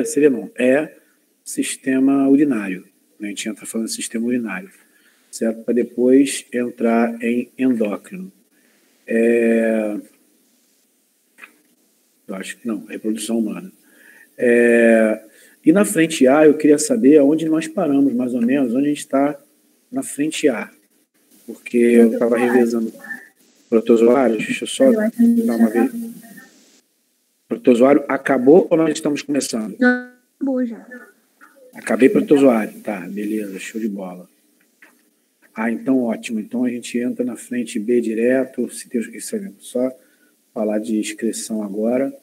seria não, é sistema urinário. A gente entra falando de sistema urinário, certo? Para depois entrar em endócrino. Eu acho que não, reprodução humana. E na frente A, eu queria saber aonde nós paramos, mais ou menos, onde a gente está na frente A. Porque eu estava revezando protozoários, deixa eu só dar uma vez. Protozoário acabou ou nós estamos começando? Acabou já. Acabei protozoário, tá, beleza, show de bola. Então ótimo, então a gente entra na frente B direto, se Deus quiser, só falar de excreção agora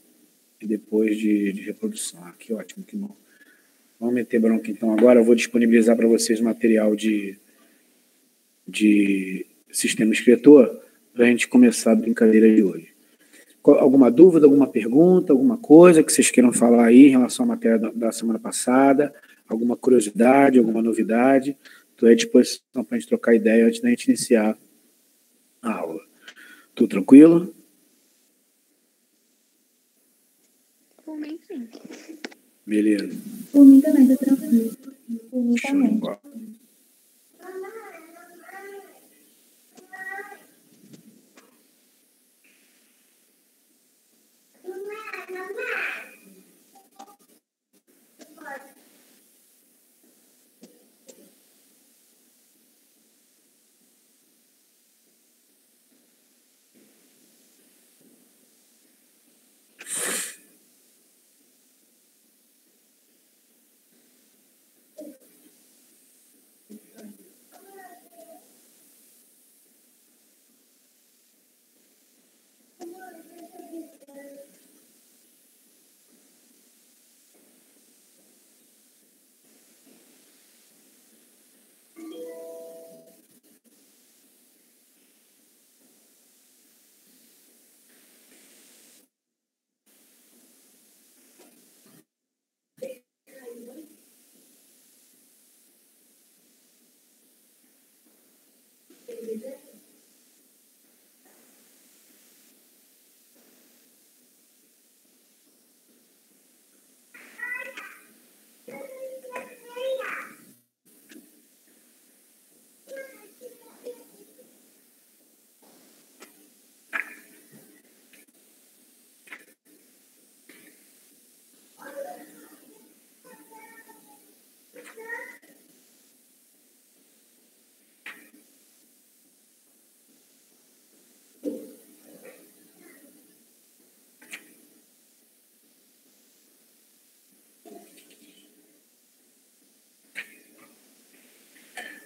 e depois de reprodução. Que ótimo, que bom. Vamos meter bronca então agora, eu vou disponibilizar para vocês material de sistema excretor para a gente começar a brincadeira de hoje. Alguma dúvida, alguma pergunta, alguma coisa que vocês queiram falar aí em relação à matéria da semana passada? Alguma curiosidade, alguma novidade? Estou à disposição para a gente trocar ideia antes da gente iniciar a aula. Tudo tranquilo? Por mim, sim. Beleza. Por mim também, está tranquilo. Por mim Show de também. bola.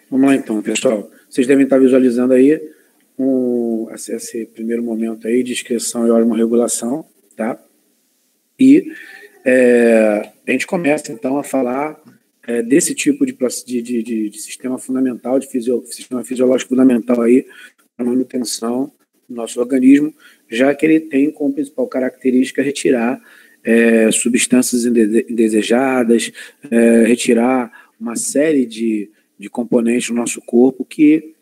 Vamos lá então, pessoal. Vocês devem estar visualizando aí esse primeiro momento aí de excreção e osmorregulação, tá? E a gente começa então a falar desse tipo de sistema fundamental, sistema fisiológico fundamental aí para a manutenção do nosso organismo, já que ele tem como principal característica retirar substâncias indesejadas, retirar uma série de componentes do nosso corpo que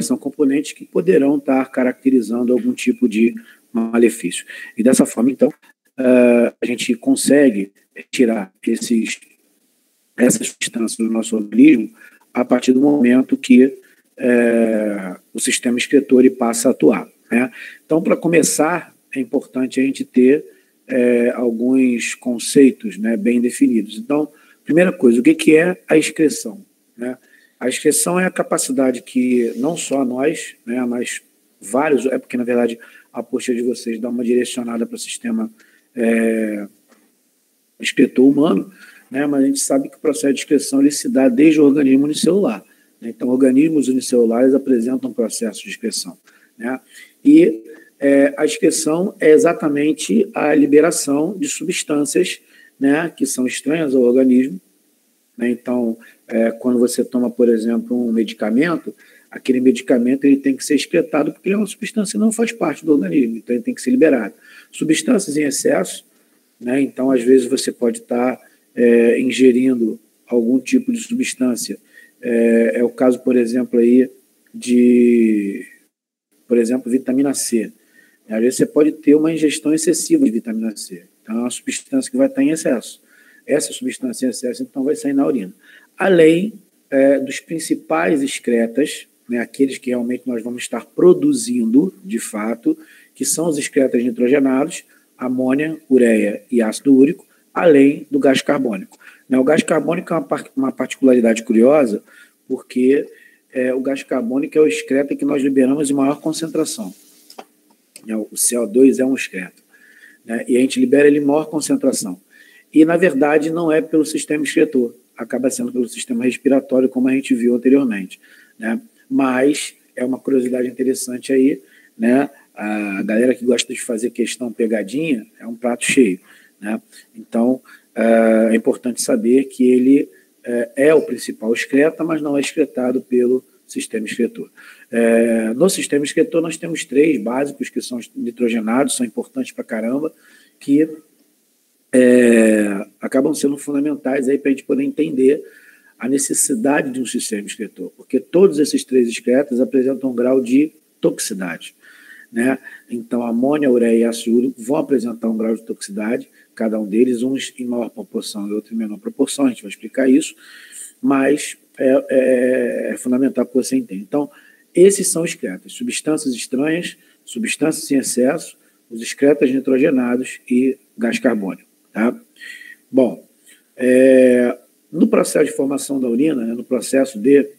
são componentes que poderão estar caracterizando algum tipo de malefício. E dessa forma, então, a gente consegue tirar essas substâncias do nosso organismo a partir do momento que o sistema excretor passa a atuar, né? Então, para começar, é importante a gente ter alguns conceitos, né, bem definidos. Então, primeira coisa, o que é a excreção? Né? A excreção é a capacidade que não só nós, né, mas vários, porque na verdade a postura de vocês dá uma direcionada para o sistema excretor humano, né, mas a gente sabe que o processo de excreção ele se dá desde o organismo unicelular. Né? Então, organismos unicelulares apresentam um processo de excreção. Né? E a excreção é exatamente a liberação de substâncias, né, que são estranhas ao organismo. Né? Então, quando você toma, por exemplo, um medicamento, aquele medicamento ele tem que ser excretado porque ele é uma substância que não faz parte do organismo, então ele tem que ser liberado. Substâncias em excesso, né? Então, às vezes você pode estar ingerindo algum tipo de substância. É o caso, por exemplo, aí vitamina C. Às vezes você pode ter uma ingestão excessiva de vitamina C. Então, é uma substância que vai estar em excesso. essa substância em excesso, então, vai sair na urina. Além dos principais excretas, né, aqueles que realmente nós vamos estar produzindo, de fato, que são os excretas nitrogenados, amônia, ureia e ácido úrico, além do gás carbônico. O gás carbônico é uma particularidade curiosa, porque o gás carbônico é o excreto que nós liberamos em maior concentração. O CO2 é um excreto, né, e a gente libera ele em maior concentração. E, na verdade, não é pelo sistema excretor, acaba sendo pelo sistema respiratório, como a gente viu anteriormente, né? Mas é uma curiosidade interessante aí, né? A galera que gosta de fazer questão pegadinha é um prato cheio, né? Então, é importante saber que ele é o principal excreta, mas não é excretado pelo sistema excretor. No sistema excretor, nós temos 3 básicos que são nitrogenados, são importantes para caramba, que acabam sendo fundamentais para a gente poder entender a necessidade de um sistema excretor, porque todos esses 3 excretas apresentam um grau de toxicidade, né? Então, amônia, ureia e ácido úrico vão apresentar um grau de toxicidade, cada um deles, uns em maior proporção e outros em menor proporção, a gente vai explicar isso, mas é fundamental que você entenda. Então, esses são excretas, substâncias estranhas, substâncias em excesso, os excretas nitrogenados e gás carbônico. Tá? Bom, no processo de formação da urina, né, no processo de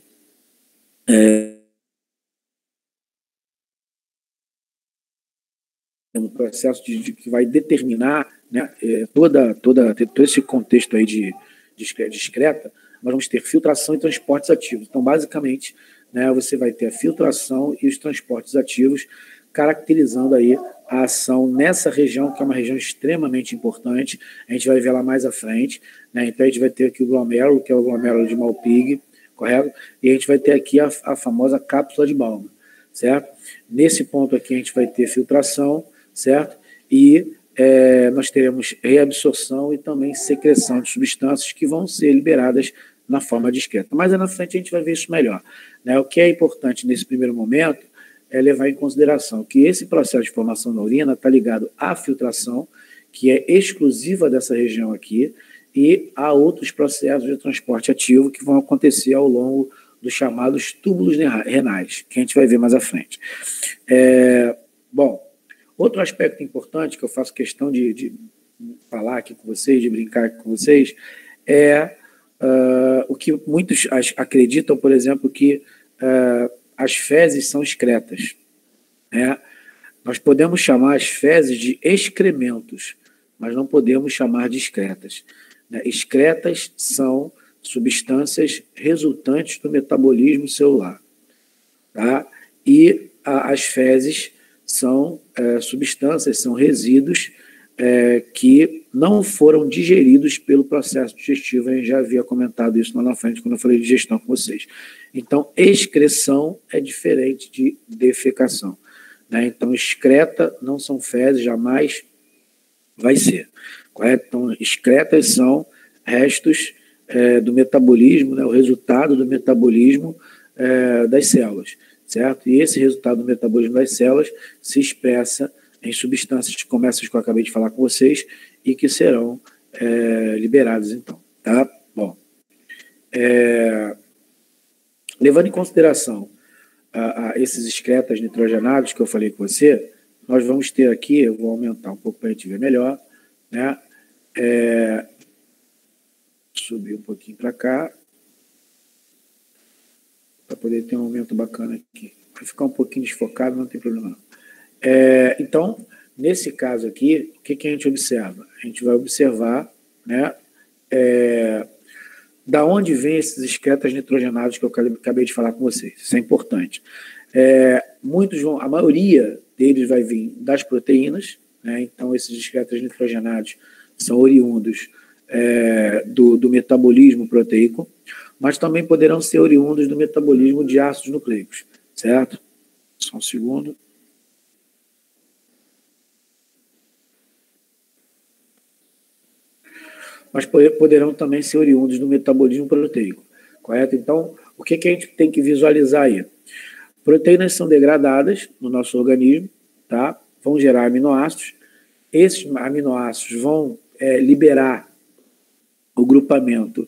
que vai determinar, né, todo esse contexto aí de excreta, nós vamos ter filtração e transportes ativos. Então, basicamente, né, você vai ter a filtração e os transportes ativos, caracterizando aí a ação nessa região, que é uma região extremamente importante. A gente vai ver lá mais à frente, né? Então, a gente vai ter aqui o glomérulo, que é o glomérulo de Malpighi, correto? E a gente vai ter aqui a famosa cápsula de Bowman, certo? Nesse ponto aqui, a gente vai ter filtração, certo? E nós teremos reabsorção e também secreção de substâncias que vão ser liberadas na forma discreta. Mas na frente a gente vai ver isso melhor, né? O que é importante nesse primeiro momento é levar em consideração que esse processo de formação da urina está ligado à filtração, que é exclusiva dessa região aqui, e há outros processos de transporte ativo que vão acontecer ao longo dos chamados túbulos renais, que a gente vai ver mais à frente. Bom, outro aspecto importante que eu faço questão de falar aqui com vocês, de brincar aqui com vocês, é o que muitos acreditam, por exemplo, que as fezes são excretas, né? Nós podemos chamar as fezes de excrementos, mas não podemos chamar de excretas, né? Excretas são substâncias resultantes do metabolismo celular, tá? E as fezes são substâncias, são resíduos que não foram digeridos pelo processo digestivo. A gente já havia comentado isso lá na frente, quando eu falei de digestão com vocês. Então, excreção é diferente de defecação, né? Então, excreta não são fezes, jamais vai ser, correto? Então, excretas são restos do metabolismo, né? O resultado do metabolismo das células, certo? E esse resultado do metabolismo das células se expressa em substâncias como essas que eu acabei de falar com vocês e que serão liberadas, então. Tá? Bom, levando em consideração esses excretas nitrogenados que eu falei com você, nós vamos ter aqui, eu vou aumentar um pouco para a gente ver melhor, né? Subir um pouquinho para cá, para poder ter um aumento bacana aqui. Vai ficar um pouquinho desfocado, não tem problema não. Então, nesse caso aqui, o que a gente observa? A gente vai observar, né, da onde vem esses excretas nitrogenados que eu acabei de falar com vocês. Isso é importante. A maioria deles vai vir das proteínas, né? Então, esses excretas nitrogenados são oriundos do metabolismo proteico, mas também poderão ser oriundos do metabolismo de ácidos nucleicos, certo? Só um segundo. Mas poderão também ser oriundos do metabolismo proteico, correto? Então, o que a gente tem que visualizar aí? Proteínas são degradadas no nosso organismo, tá? Vão gerar aminoácidos. Esses aminoácidos vão liberar grupamento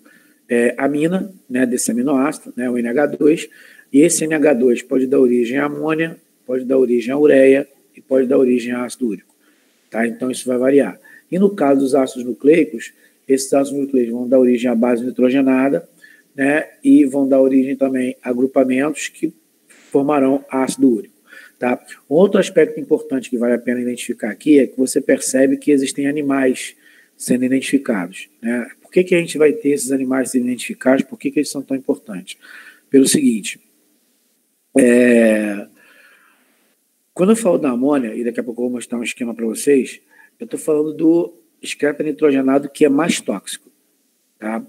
amina, né, desse aminoácido, né, o NH2, e esse NH2 pode dar origem à amônia, pode dar origem à ureia e pode dar origem a ácido úrico. Tá? Então, isso vai variar. E no caso dos ácidos nucleicos, esses ácidos nucleicos vão dar origem à base nitrogenada, né, e vão dar origem também a agrupamentos que formarão ácido úrico. Tá? Outro aspecto importante que vale a pena identificar aqui é que você percebe que existem animais sendo identificados. Né? Por que a gente vai ter esses animais sendo identificados? Por que eles são tão importantes? Pelo seguinte, quando eu falo da amônia, e daqui a pouco eu vou mostrar um esquema para vocês, eu estou falando do excreto nitrogenado que é mais tóxico. Tá?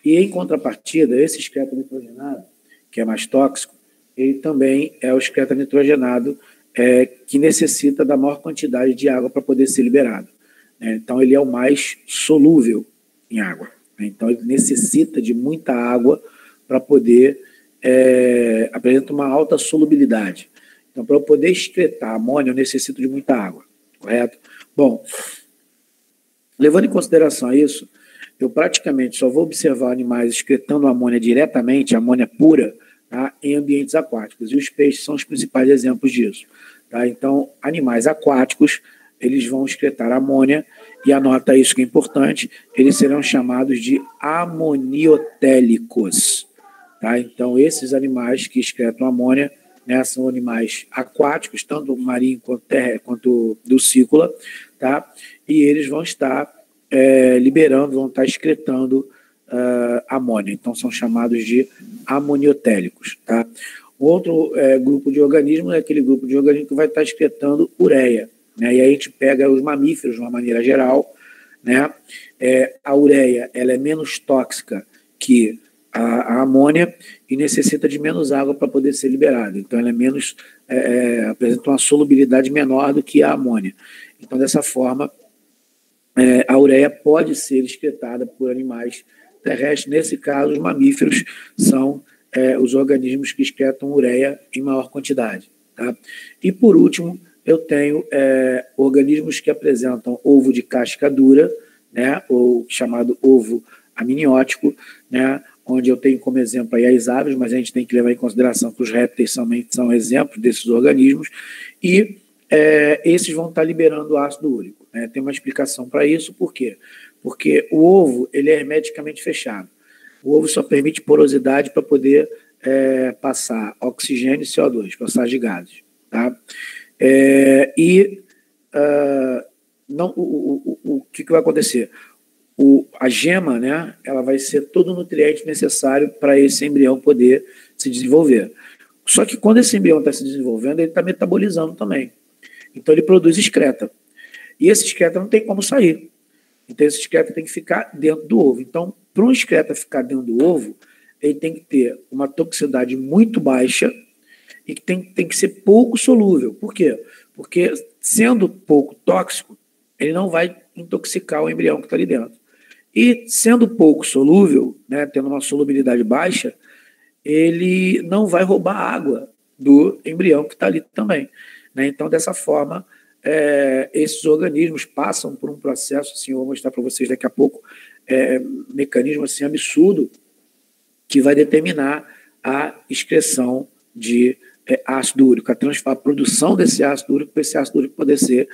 E em contrapartida, esse excreto nitrogenado, que é mais tóxico, ele também é o excreto nitrogenado que necessita da maior quantidade de água para poder ser liberado. Né? Então, ele é o mais solúvel em água. Né? Então, ele necessita de muita água para poder apresenta uma alta solubilidade. Então, para eu poder excretar amônia, eu necessito de muita água, correto? Bom, levando em consideração isso, eu praticamente só vou observar animais excretando amônia diretamente, amônia pura, tá, em ambientes aquáticos. E os peixes são os principais exemplos disso. Tá? Então, animais aquáticos, eles vão excretar amônia, e anota isso que é importante, eles serão chamados de amoniotélicos. Tá? Então, esses animais que excretam amônia, né, são animais aquáticos, tanto marinho quanto dulcícola, tá? E eles vão estar liberando, vão estar excretando amônia. Então, são chamados de amoniotélicos. Tá? Outro grupo de organismos é aquele grupo de organismos que vai estar excretando ureia. Né? E aí a gente pega os mamíferos de uma maneira geral. Né? A ureia ela é menos tóxica que a amônia e necessita de menos água para poder ser liberada. Então, ela é menos, apresenta uma solubilidade menor do que a amônia. Então, dessa forma, a ureia pode ser excretada por animais terrestres. Nesse caso, os mamíferos são os organismos que excretam ureia em maior quantidade. Tá? E, por último, eu tenho organismos que apresentam ovo de casca dura, né, ou chamado ovo amniótico, né, onde eu tenho como exemplo aí as aves, mas a gente tem que levar em consideração que os répteis também são exemplos desses organismos, e esses vão estar liberando ácido úrico. Né? Tem uma explicação para isso, por quê? Porque o ovo ele é hermeticamente fechado. O ovo só permite porosidade para poder passar oxigênio e CO2, passagem de gases. Tá? O que vai acontecer? A gema, né, ela vai ser todo o nutriente necessário para esse embrião poder se desenvolver. Só que quando esse embrião está se desenvolvendo, ele está metabolizando também. Então, ele produz excreta. E esse excreta não tem como sair. Então, esse excreta tem que ficar dentro do ovo. Então, para um excreta ficar dentro do ovo, ele tem que ter uma toxicidade muito baixa e que tem que ser pouco solúvel. Por quê? Porque, sendo pouco tóxico, ele não vai intoxicar o embrião que está ali dentro. E, sendo pouco solúvel, né, tendo uma solubilidade baixa, ele não vai roubar água do embrião que está ali também. Né? Então, dessa forma, esses organismos passam por um processo, assim, eu vou mostrar para vocês daqui a pouco, mecanismo assim, absurdo, que vai determinar a excreção de ácido úrico, a produção desse ácido úrico, para esse ácido úrico poder ser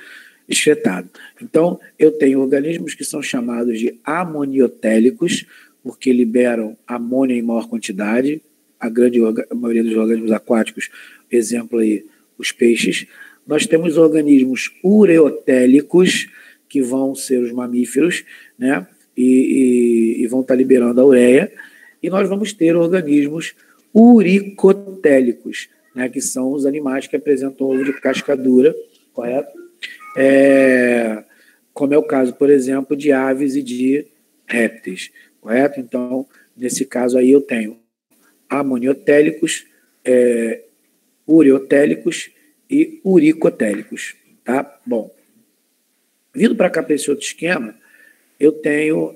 excretado. Então, eu tenho organismos que são chamados de amoniotélicos, porque liberam amônia em maior quantidade, a maioria dos organismos aquáticos, exemplo aí, os peixes. Nós temos organismos ureotélicos, que vão ser os mamíferos, né, e vão estar liberando a ureia, e nós vamos ter organismos uricotélicos, né, que são os animais que apresentam ovo de casca dura, correto? Como é o caso, por exemplo, de aves e de répteis, correto? Então, nesse caso aí eu tenho amoniotélicos, ureotélicos e uricotélicos, tá? Bom, vindo para cá para esse outro esquema, eu tenho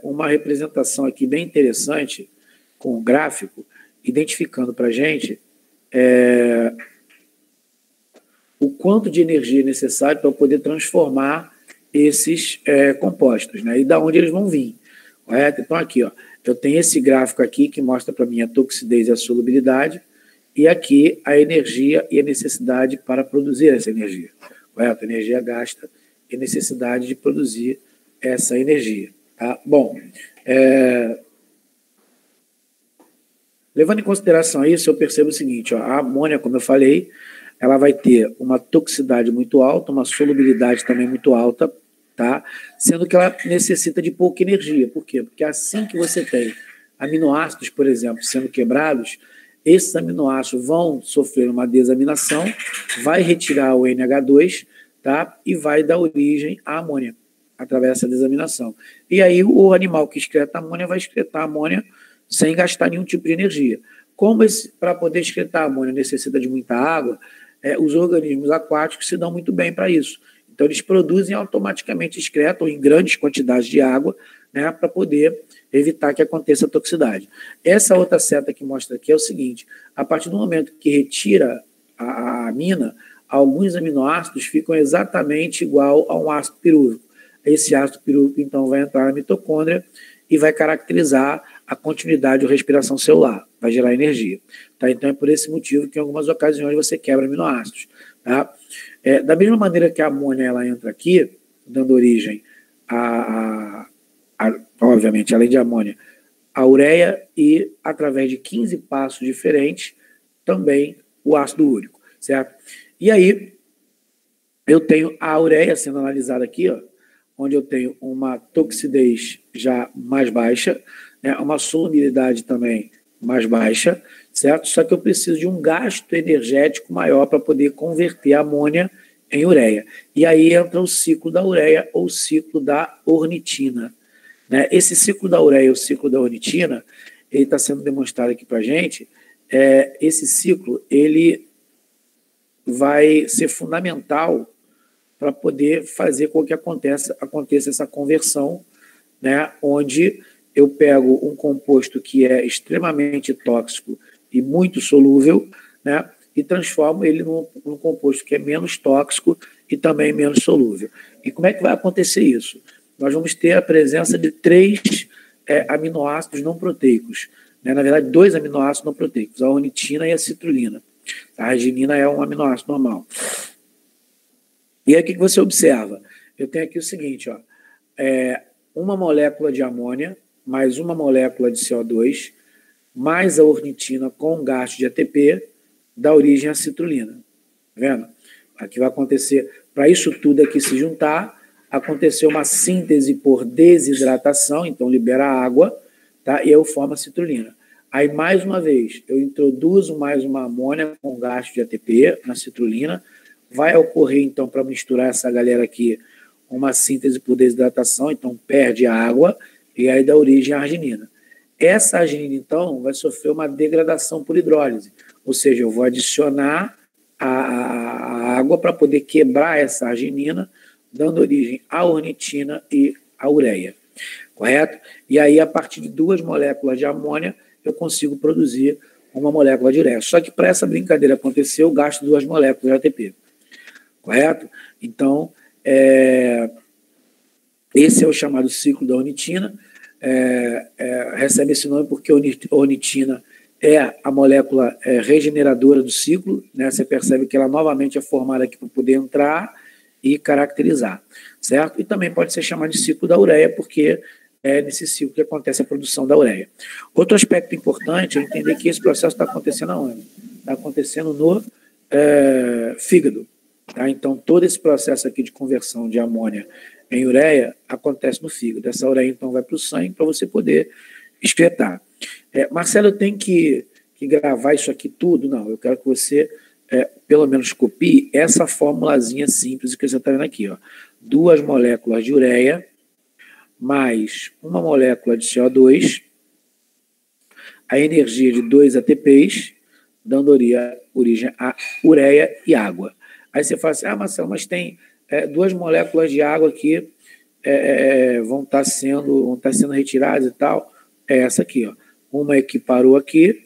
uma representação aqui bem interessante com o gráfico, identificando para a gente o quanto de energia é necessário para poder transformar esses compostos, né? E da onde eles vão vir. correto? Então, aqui, ó, eu tenho esse gráfico aqui que mostra para mim a toxidez e a solubilidade, e aqui a energia e a necessidade para produzir essa energia, correto? Energia gasta e necessidade de produzir essa energia, tá? Bom, levando em consideração isso, eu percebo o seguinte, ó, a amônia, como eu falei, ela vai ter uma toxicidade muito alta, uma solubilidade também muito alta, tá? Sendo que ela necessita de pouca energia. Por quê? Porque assim que você tem aminoácidos, por exemplo, sendo quebrados, esses aminoácidos vão sofrer uma desaminação, vai retirar o NH2, tá? E vai dar origem à amônia, através dessa desaminação. E aí o animal que excreta amônia vai excretar amônia sem gastar nenhum tipo de energia. Como para poder excretar amônia necessita de muita água, os organismos aquáticos se dão muito bem para isso. Então, eles produzem automaticamente, excretam em grandes quantidades de água, né, para poder evitar que aconteça a toxicidade. Essa outra seta que mostra aqui é o seguinte, a partir do momento que retira a amina, alguns aminoácidos ficam exatamente igual a um ácido pirúvico. Esse ácido pirúvico, então, vai entrar na mitocôndria e vai caracterizar a continuidade de respiração celular, vai gerar energia. Tá? Então, é por esse motivo que em algumas ocasiões você quebra aminoácidos. Tá? Da mesma maneira que a amônia ela entra aqui, dando origem obviamente, além de amônia, a ureia e, através de 15 passos diferentes, também o ácido úrico, certo? E aí, eu tenho a ureia sendo analisada aqui, ó, onde eu tenho uma toxidez já mais baixa, né, uma solubilidade também mais baixa, certo? Só que eu preciso de um gasto energético maior para poder converter a amônia em ureia. E aí entra o ciclo da ureia ou o ciclo da ornitina. Né? Esse ciclo da ureia, o ciclo da ornitina, ele está sendo demonstrado aqui para a gente. Esse ciclo ele vai ser fundamental para poder fazer com que aconteça essa conversão, né? Onde eu pego um composto que é extremamente tóxico e muito solúvel, né? E transformo ele num composto que é menos tóxico e também menos solúvel. E como é que vai acontecer isso? Nós vamos ter a presença de 3 aminoácidos não proteicos. Né? Na verdade, 2 aminoácidos não proteicos, a ornitina e a citrulina. A arginina é um aminoácido normal. E aí o que você observa? Eu tenho aqui o seguinte, ó, uma molécula de amônia, mais uma molécula de CO2, mais a ornitina com gasto de ATP, dá origem à citrulina. Tá vendo? Aqui vai acontecer, para isso tudo aqui se juntar, aconteceu uma síntese por desidratação, então libera água, tá? E eu formo a citrulina. Aí, mais uma vez, eu introduzo mais uma amônia com gasto de ATP na citrulina, vai ocorrer, então, para misturar essa galera aqui, uma síntese por desidratação, então perde a água, e aí dá origem à arginina. Essa arginina, então, vai sofrer uma degradação por hidrólise, ou seja, eu vou adicionar a água para poder quebrar essa arginina, dando origem à ornitina e à ureia, correto? E aí, a partir de 2 moléculas de amônia, eu consigo produzir uma molécula de ureia. Só que para essa brincadeira acontecer, eu gasto 2 moléculas de ATP, correto? Então, esse é o chamado ciclo da ornitina, recebe esse nome porque a ornitina é a molécula regeneradora do ciclo, né? Você percebe que ela novamente é formada aqui para poder entrar e caracterizar, certo? E também pode ser chamado de ciclo da ureia, porque é nesse ciclo que acontece a produção da ureia. Outro aspecto importante é entender que esse processo está acontecendo aonde? Está acontecendo no fígado. Tá? Então, todo esse processo aqui de conversão de amônia em ureia acontece no fígado. Essa ureia, então, vai para o sangue para você poder excretar. Marcelo, eu tenho que gravar isso aqui tudo? Não, eu quero que você, pelo menos, copie essa formulazinha simples que você está vendo aqui. Ó. 2 moléculas de ureia mais uma molécula de CO2, a energia de 2 ATPs, dando origem a ureia e água. Aí você fala assim, Marcelo, mas tem 2 moléculas de água que vão estar sendo retiradas e tal. É essa aqui, ó. Uma que parou aqui,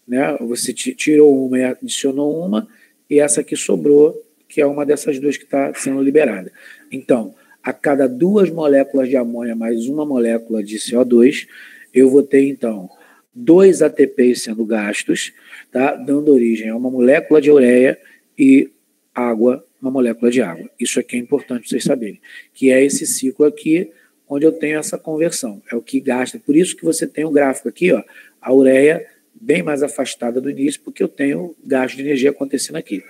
né? Você tirou uma e adicionou uma, e essa aqui sobrou, que é uma dessas 2 que está sendo liberada. Então, a cada 2 moléculas de amônia mais 1 molécula de CO2, eu vou ter, então, 2 ATPs sendo gastos, tá? Dando origem a uma molécula de ureia e água, uma molécula de água. Isso aqui é importante vocês saberem, que é esse ciclo aqui, onde eu tenho essa conversão. É o que gasta. Por isso que você tem o gráfico aqui, ó, a ureia bem mais afastada do início, porque eu tenho gasto de energia acontecendo aqui.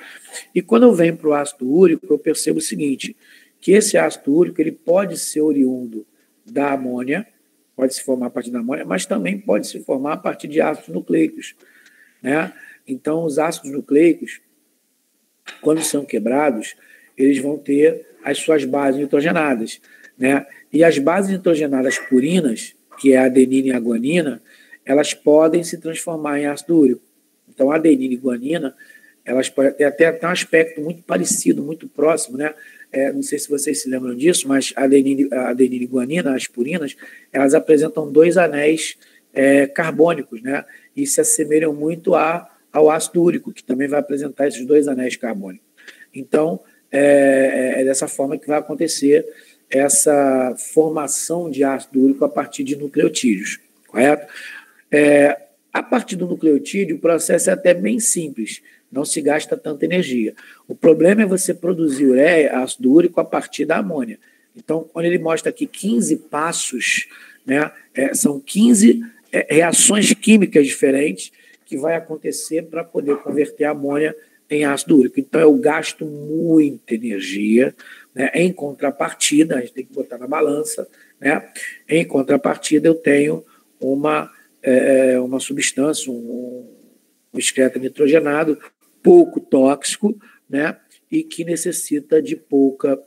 E quando eu venho para o ácido úrico, eu percebo o seguinte, que esse ácido úrico ele pode ser oriundo da amônia, pode se formar a partir da amônia, mas também pode se formar a partir de ácidos nucleicos, né? Então, os ácidos nucleicos, quando são quebrados, eles vão ter as suas bases nitrogenadas, né? E as bases nitrogenadas purinas, que é a adenina e a guanina, elas podem se transformar em ácido úrico. Então, a adenina e guanina, elas podem ter até um aspecto muito parecido, muito próximo, né? Não sei se vocês se lembram disso, mas a adenina e guanina, as purinas, elas apresentam 2 anéis carbônicos, né? E se assemelham muito ao ácido úrico, que também vai apresentar esses 2 anéis carbônicos. Então, é dessa forma que vai acontecer essa formação de ácido úrico a partir de nucleotídeos, correto? A partir do nucleotídeo, o processo é até bem simples, não se gasta tanta energia. O problema é você produzir ureia, ácido úrico, a partir da amônia. Então, quando ele mostra aqui 15 passos, né, são 15 reações químicas diferentes que vai acontecer para poder converter a amônia em ácido úrico. Então, eu gasto muita energia, né? Em contrapartida, a gente tem que botar na balança, né? Em contrapartida, eu tenho uma substância, um excreto nitrogenado, pouco tóxico, né? E que necessita de pouca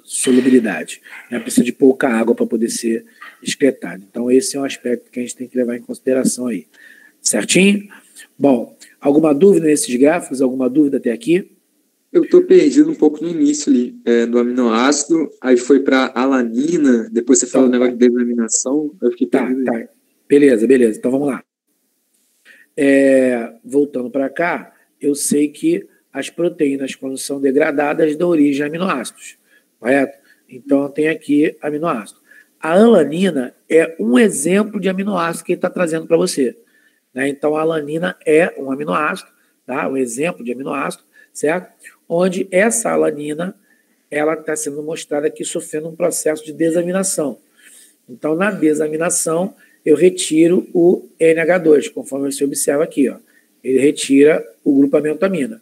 solubilidade, né? Precisa de pouca água para poder ser excretado. Então, esse é um aspecto que a gente tem que levar em consideração aí. Certinho? Bom, alguma dúvida nesses gráficos? Alguma dúvida até aqui? Eu estou perdido um pouco no início ali, do aminoácido, aí foi para alanina, depois você falou o negócio de desaminação, eu fiquei perdido. Tá. Beleza. Então vamos lá. Voltando para cá, eu sei que as proteínas, quando são degradadas, dão origem a aminoácidos, correto? Então eu tenho aqui aminoácido. A alanina é um exemplo de aminoácido que ele está trazendo para você, né? Então a alanina é um aminoácido, tá? Um exemplo de aminoácido, certo? Onde essa alanina ela está sendo mostrada aqui sofrendo um processo de desaminação. Então, na desaminação, eu retiro o NH2, conforme você observa aqui, ó. Ele retira o grupamentamina.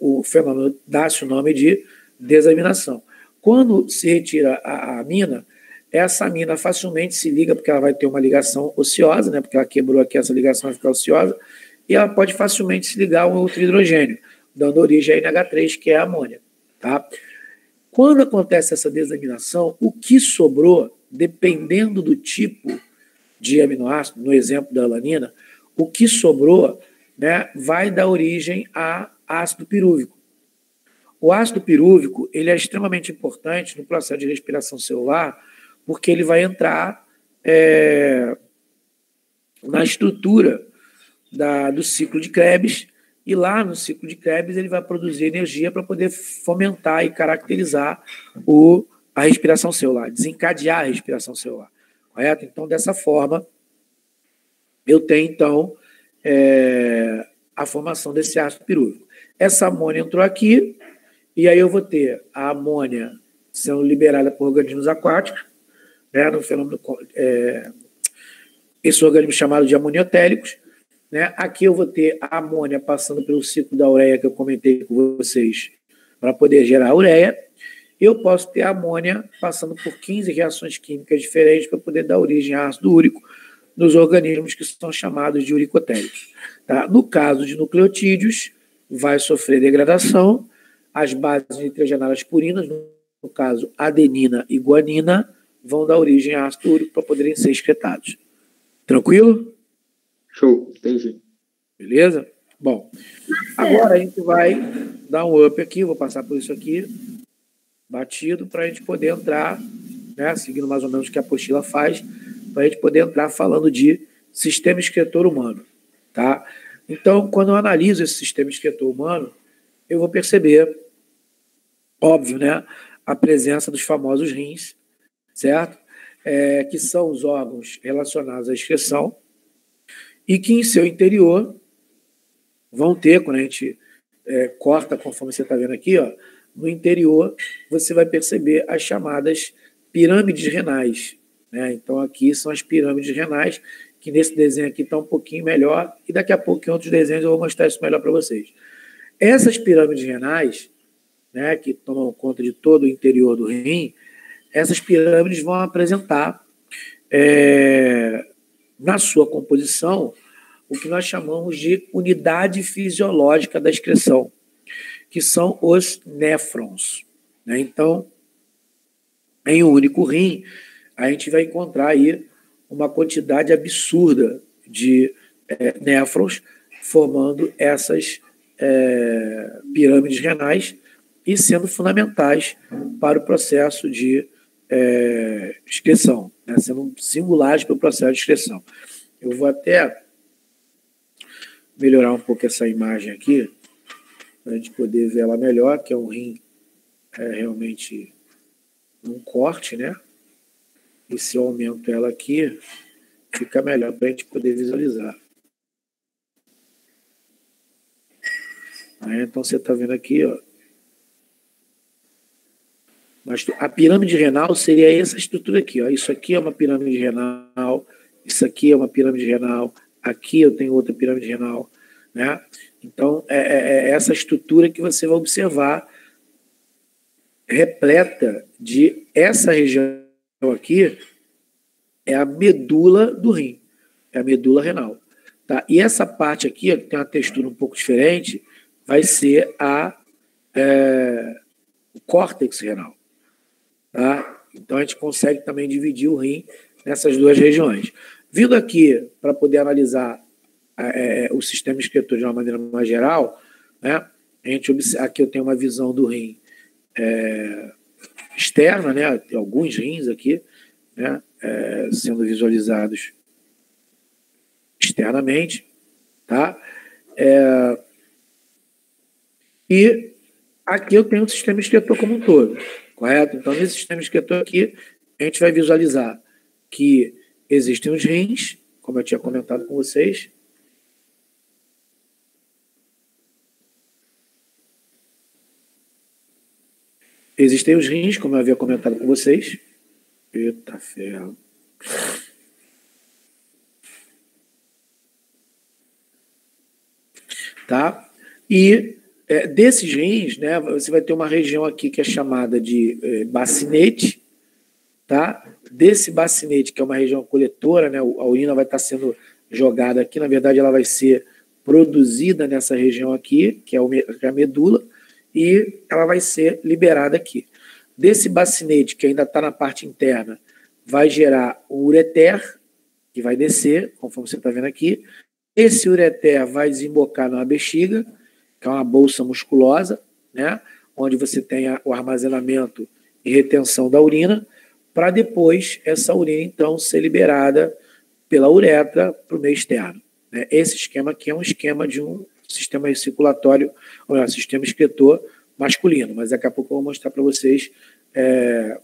O fenômeno dá-se o nome de desaminação. Quando se retira a amina, essa amina facilmente se liga, porque ela vai ter uma ligação ociosa, né? Porque ela quebrou aqui, essa ligação vai ficar ociosa, e ela pode facilmente se ligar a um outro hidrogênio, dando origem a NH3, que é a amônia. Tá? Quando acontece essa desaminação, o que sobrou, dependendo do tipo de aminoácido, no exemplo da alanina, o que sobrou, né, vai dar origem a ácido pirúvico. O ácido pirúvico ele é extremamente importante no processo de respiração celular, porque ele vai entrar na estrutura do ciclo de Krebs, e lá no ciclo de Krebs ele vai produzir energia para poder fomentar e caracterizar a respiração celular, desencadear a respiração celular, correto? Então, dessa forma, eu tenho, então, a formação desse ácido pirúvico. Essa amônia entrou aqui, e aí eu vou ter a amônia sendo liberada por organismos aquáticos, né, no fenômeno, esse organismo chamado de amoniotélicos, né? Aqui eu vou ter a amônia passando pelo ciclo da ureia que eu comentei com vocês para poder gerar a ureia. Eu posso ter a amônia passando por 15 reações químicas diferentes para poder dar origem a ácido úrico nos organismos que são chamados de uricotélicos. Tá? No caso de nucleotídeos, vai sofrer degradação, as bases nitrogenadas purinas, no caso adenina e guanina, vão dar origem a ácido úrico para poderem ser excretados. Tranquilo? Show, entendi. Beleza? Bom, agora a gente vai dar um up aqui, vou passar por isso aqui, batido, para a gente poder entrar, né, seguindo mais ou menos o que a apostila faz, para a gente poder entrar falando de sistema excretor humano. Tá? Então, quando eu analiso esse sistema excretor humano, eu vou perceber, óbvio, né, a presença dos famosos rins, certo? Que são os órgãos relacionados à excreção e que em seu interior vão ter, quando a gente corta, conforme você está vendo aqui, ó, no interior você vai perceber as chamadas pirâmides renais, né? Então aqui são as pirâmides renais, que nesse desenho aqui está um pouquinho melhor, e daqui a pouco em outros desenhos eu vou mostrar isso melhor para vocês. Essas pirâmides renais, né, que tomam conta de todo o interior do rim, essas pirâmides vão apresentar na sua composição o que nós chamamos de unidade fisiológica da excreção, que são os néfrons, né? Então, em um único rim, a gente vai encontrar aí uma quantidade absurda de néfrons formando essas pirâmides renais e sendo fundamentais para o processo de excreção, né? Sendo singulares para o processo de excreção. Eu vou até melhorar um pouco essa imagem aqui, para a gente poder ver ela melhor, que é um rim realmente um corte, né? E se eu aumento ela aqui, fica melhor para a gente poder visualizar. Então você está vendo aqui, ó. Mas a pirâmide renal seria essa estrutura aqui, ó. Isso aqui é uma pirâmide renal, isso aqui é uma pirâmide renal, aqui eu tenho outra pirâmide renal, né? Então, essa estrutura que você vai observar repleta de essa região aqui é a medula do rim, é a medula renal, tá? E essa parte aqui, ó, que tem uma textura um pouco diferente, vai ser o córtex renal, tá? Então a gente consegue também dividir o rim nessas duas regiões. Vindo aqui para poder analisar o sistema excretor de uma maneira mais geral, né? Aqui eu tenho uma visão do rim externa, né? Tem alguns rins aqui, né? Sendo visualizados externamente, tá? E aqui eu tenho o sistema excretor como um todo, correto? Então, nesse sistema excretor aqui, a gente vai visualizar que existem os rins, como eu tinha comentado com vocês. Existem os rins, como eu havia comentado com vocês. Eita ferro. Tá? E desses rins, né, você vai ter uma região aqui que é chamada de bacinete, tá? Desse bacinete, que é uma região coletora, né, a urina vai estar sendo jogada aqui, na verdade ela vai ser produzida nessa região aqui, que é a medula, e ela vai ser liberada aqui. Desse bacinete, que ainda está na parte interna, vai gerar o ureter, que vai descer, conforme você está vendo aqui. Esse ureter vai desembocar na bexiga, que é uma bolsa musculosa, né, onde você tem o armazenamento e retenção da urina, para depois essa urina, então, ser liberada pela uretra para o meio externo, né? Esse esquema aqui é um esquema de um sistema circulatório, ou melhor, sistema excretor masculino, mas daqui a pouco eu vou mostrar para vocês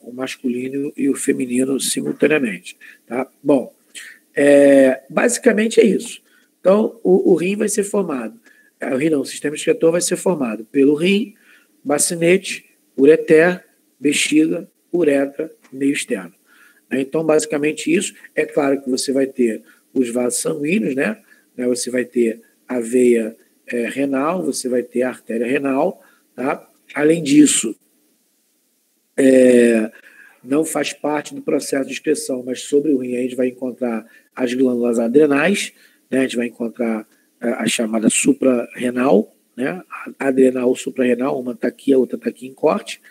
o masculino e o feminino simultaneamente, tá? Bom, basicamente é isso. Então, o rim vai ser formado, o sistema excretor vai ser formado pelo rim, bacinete, ureter, bexiga, uretra, meio externo. Então, basicamente isso. É claro que você vai ter os vasos sanguíneos, né? Você vai ter a veia renal, você vai ter a artéria renal, tá? Além disso, não faz parte do processo de excreção, mas sobre o rim a gente vai encontrar as glândulas adrenais, né? A gente vai encontrar a chamada suprarrenal, né? Adrenal ou suprarrenal, uma está aqui, a outra está aqui em corte.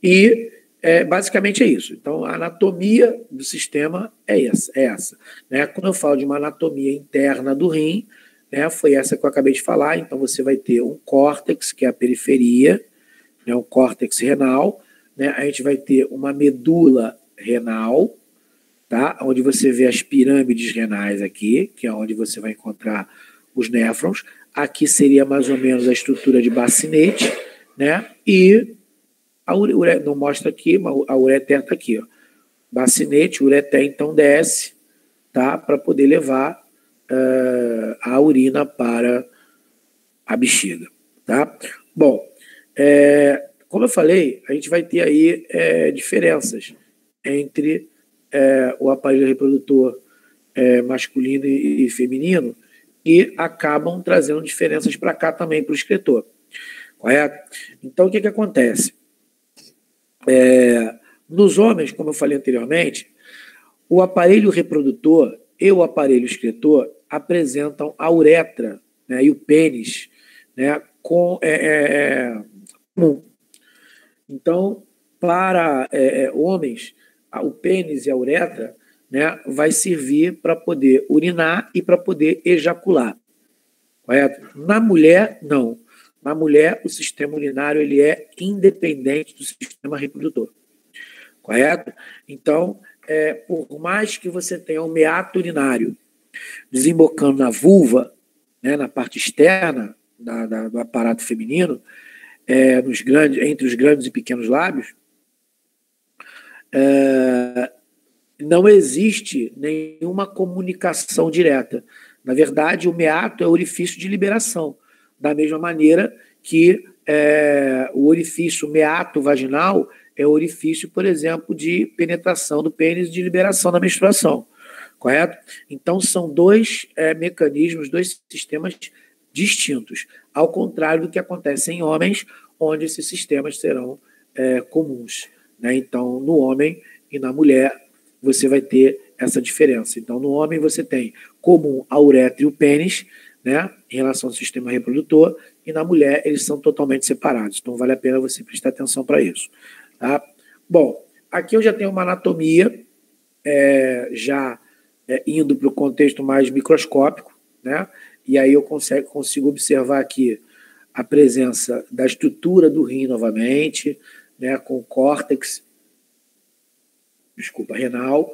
E basicamente é isso. Então, a anatomia do sistema é essa. Né? Quando eu falo de uma anatomia interna do rim, né, foi essa que eu acabei de falar. Então, você vai ter um córtex, que é a periferia, né, um córtex renal. Né? A gente vai ter uma medula renal, tá? Onde você vê as pirâmides renais aqui, que é onde você vai encontrar os néfrons. Aqui seria mais ou menos a estrutura de bacinete, né? E não mostra aqui, mas a ureter está aqui. Ó. Bacinete, ureter, então desce, tá? Para poder levar a urina para a bexiga. Tá? Bom, como eu falei, a gente vai ter aí diferenças entre o aparelho reprodutor masculino e feminino e acabam trazendo diferenças para cá também, para o excretor. Correto? Então, o que acontece? Nos homens, como eu falei anteriormente, o aparelho reprodutor e o aparelho excretor apresentam a uretra, né, e o pênis, né, comum. Então, para homens, o pênis e a uretra, né, vai servir para poder urinar e para poder ejacular. Correto? Na mulher, não. Na mulher, o sistema urinário ele é independente do sistema reprodutor. Correto? Então, por mais que você tenha um meato urinário desembocando na vulva, né, na parte externa do aparato feminino, entre os grandes e pequenos lábios, não existe nenhuma comunicação direta. Na verdade, o meato é orifício de liberação, da mesma maneira que o orifício meato vaginal é orifício, por exemplo, de penetração do pênis e de liberação da menstruação. Correto? Então, são dois mecanismos, dois sistemas distintos, ao contrário do que acontece em homens, onde esses sistemas serão comuns. Né? Então, no homem e na mulher, você vai ter essa diferença. Então, no homem, você tem comum a uretra e o pênis, né, em relação ao sistema reprodutor, e na mulher, eles são totalmente separados. Então, vale a pena você prestar atenção para isso. Tá? Bom, aqui eu já tenho uma anatomia, indo para o contexto mais microscópico, né? E aí eu consigo observar aqui a presença da estrutura do rim novamente, né, com o córtex, renal,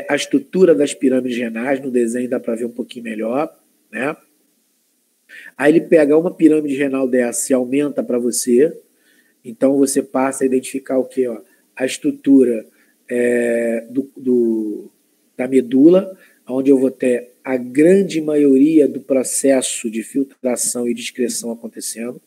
a estrutura das pirâmides renais, no desenho dá para ver um pouquinho melhor, né? Aí ele pega uma pirâmide renal dessa e aumenta para você, então você passa a identificar o quê? Ó? A estrutura da medula, onde eu vou ter a grande maioria do processo de filtração e de excreção acontecendo.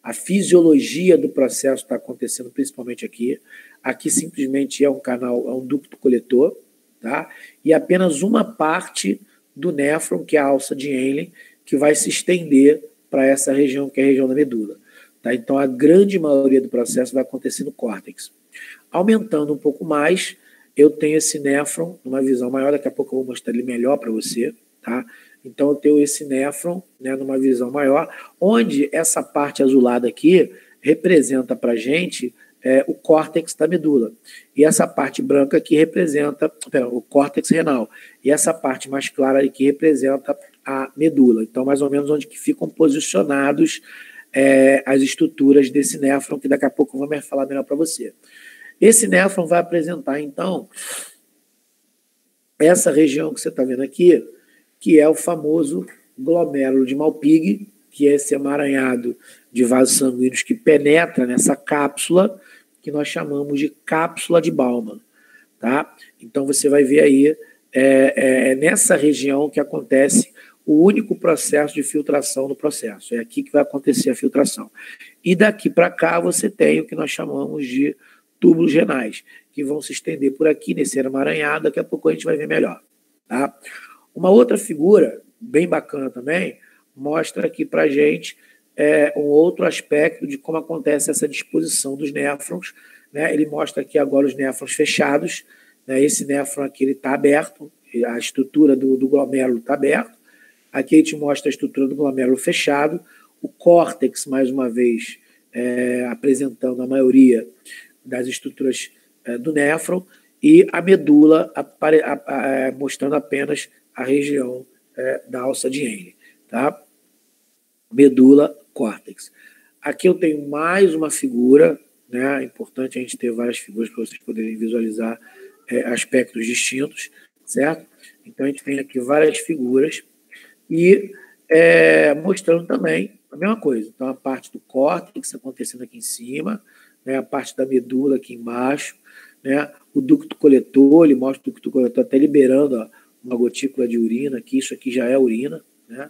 A fisiologia do processo está acontecendo principalmente aqui. Aqui simplesmente é um canal, é um ducto coletor, tá? E apenas uma parte do néfron, que é a alça de Henle, que vai se estender para essa região, que é a região da medula. Tá? Então, a grande maioria do processo vai acontecer no córtex. Aumentando um pouco mais, eu tenho esse néfron numa visão maior, daqui a pouco eu vou mostrar ele melhor para você, tá? Então, eu tenho esse néfron, né, numa visão maior, onde essa parte azulada aqui representa para a gente o córtex da medula. E essa parte branca aqui representa o córtex renal. E essa parte mais clara aqui representa a medula. Então, mais ou menos onde que ficam posicionados as estruturas desse néfron, que daqui a pouco eu vou falar melhor para você. Esse néfron vai apresentar, então, essa região que você está vendo aqui, que é o famoso glomérulo de Malpighi, que é esse emaranhado de vasos sanguíneos que penetra nessa cápsula, que nós chamamos de cápsula de Bowman. Tá? Então, você vai ver aí, nessa região que acontece o único processo de filtração no processo. É aqui que vai acontecer a filtração. E daqui para cá você tem o que nós chamamos de túbulos renais, que vão se estender por aqui, nesse emaranhado, daqui a pouco a gente vai ver melhor. Tá? Uma outra figura, bem bacana também, mostra aqui para a gente um outro aspecto de como acontece essa disposição dos néfrons. Né? Ele mostra aqui agora os néfrons fechados, né? Esse néfron aqui está aberto, a estrutura do glomérulo está aberto. Aqui ele te mostra a estrutura do glomérulo fechado, o córtex, mais uma vez, apresentando a maioria das estruturas do néfron, e a medula mostrando apenas a região da alça de Henle. Tá? Medula, córtex. Aqui eu tenho mais uma figura, né? É importante a gente ter várias figuras para vocês poderem visualizar aspectos distintos, certo? Então a gente tem aqui várias figuras e mostrando também a mesma coisa. Então a parte do córtex acontecendo aqui em cima, né, a parte da medula aqui embaixo, né, o ducto coletor, ele mostra o ducto coletor até liberando ó, uma gotícula de urina, aqui, isso aqui já é urina, né,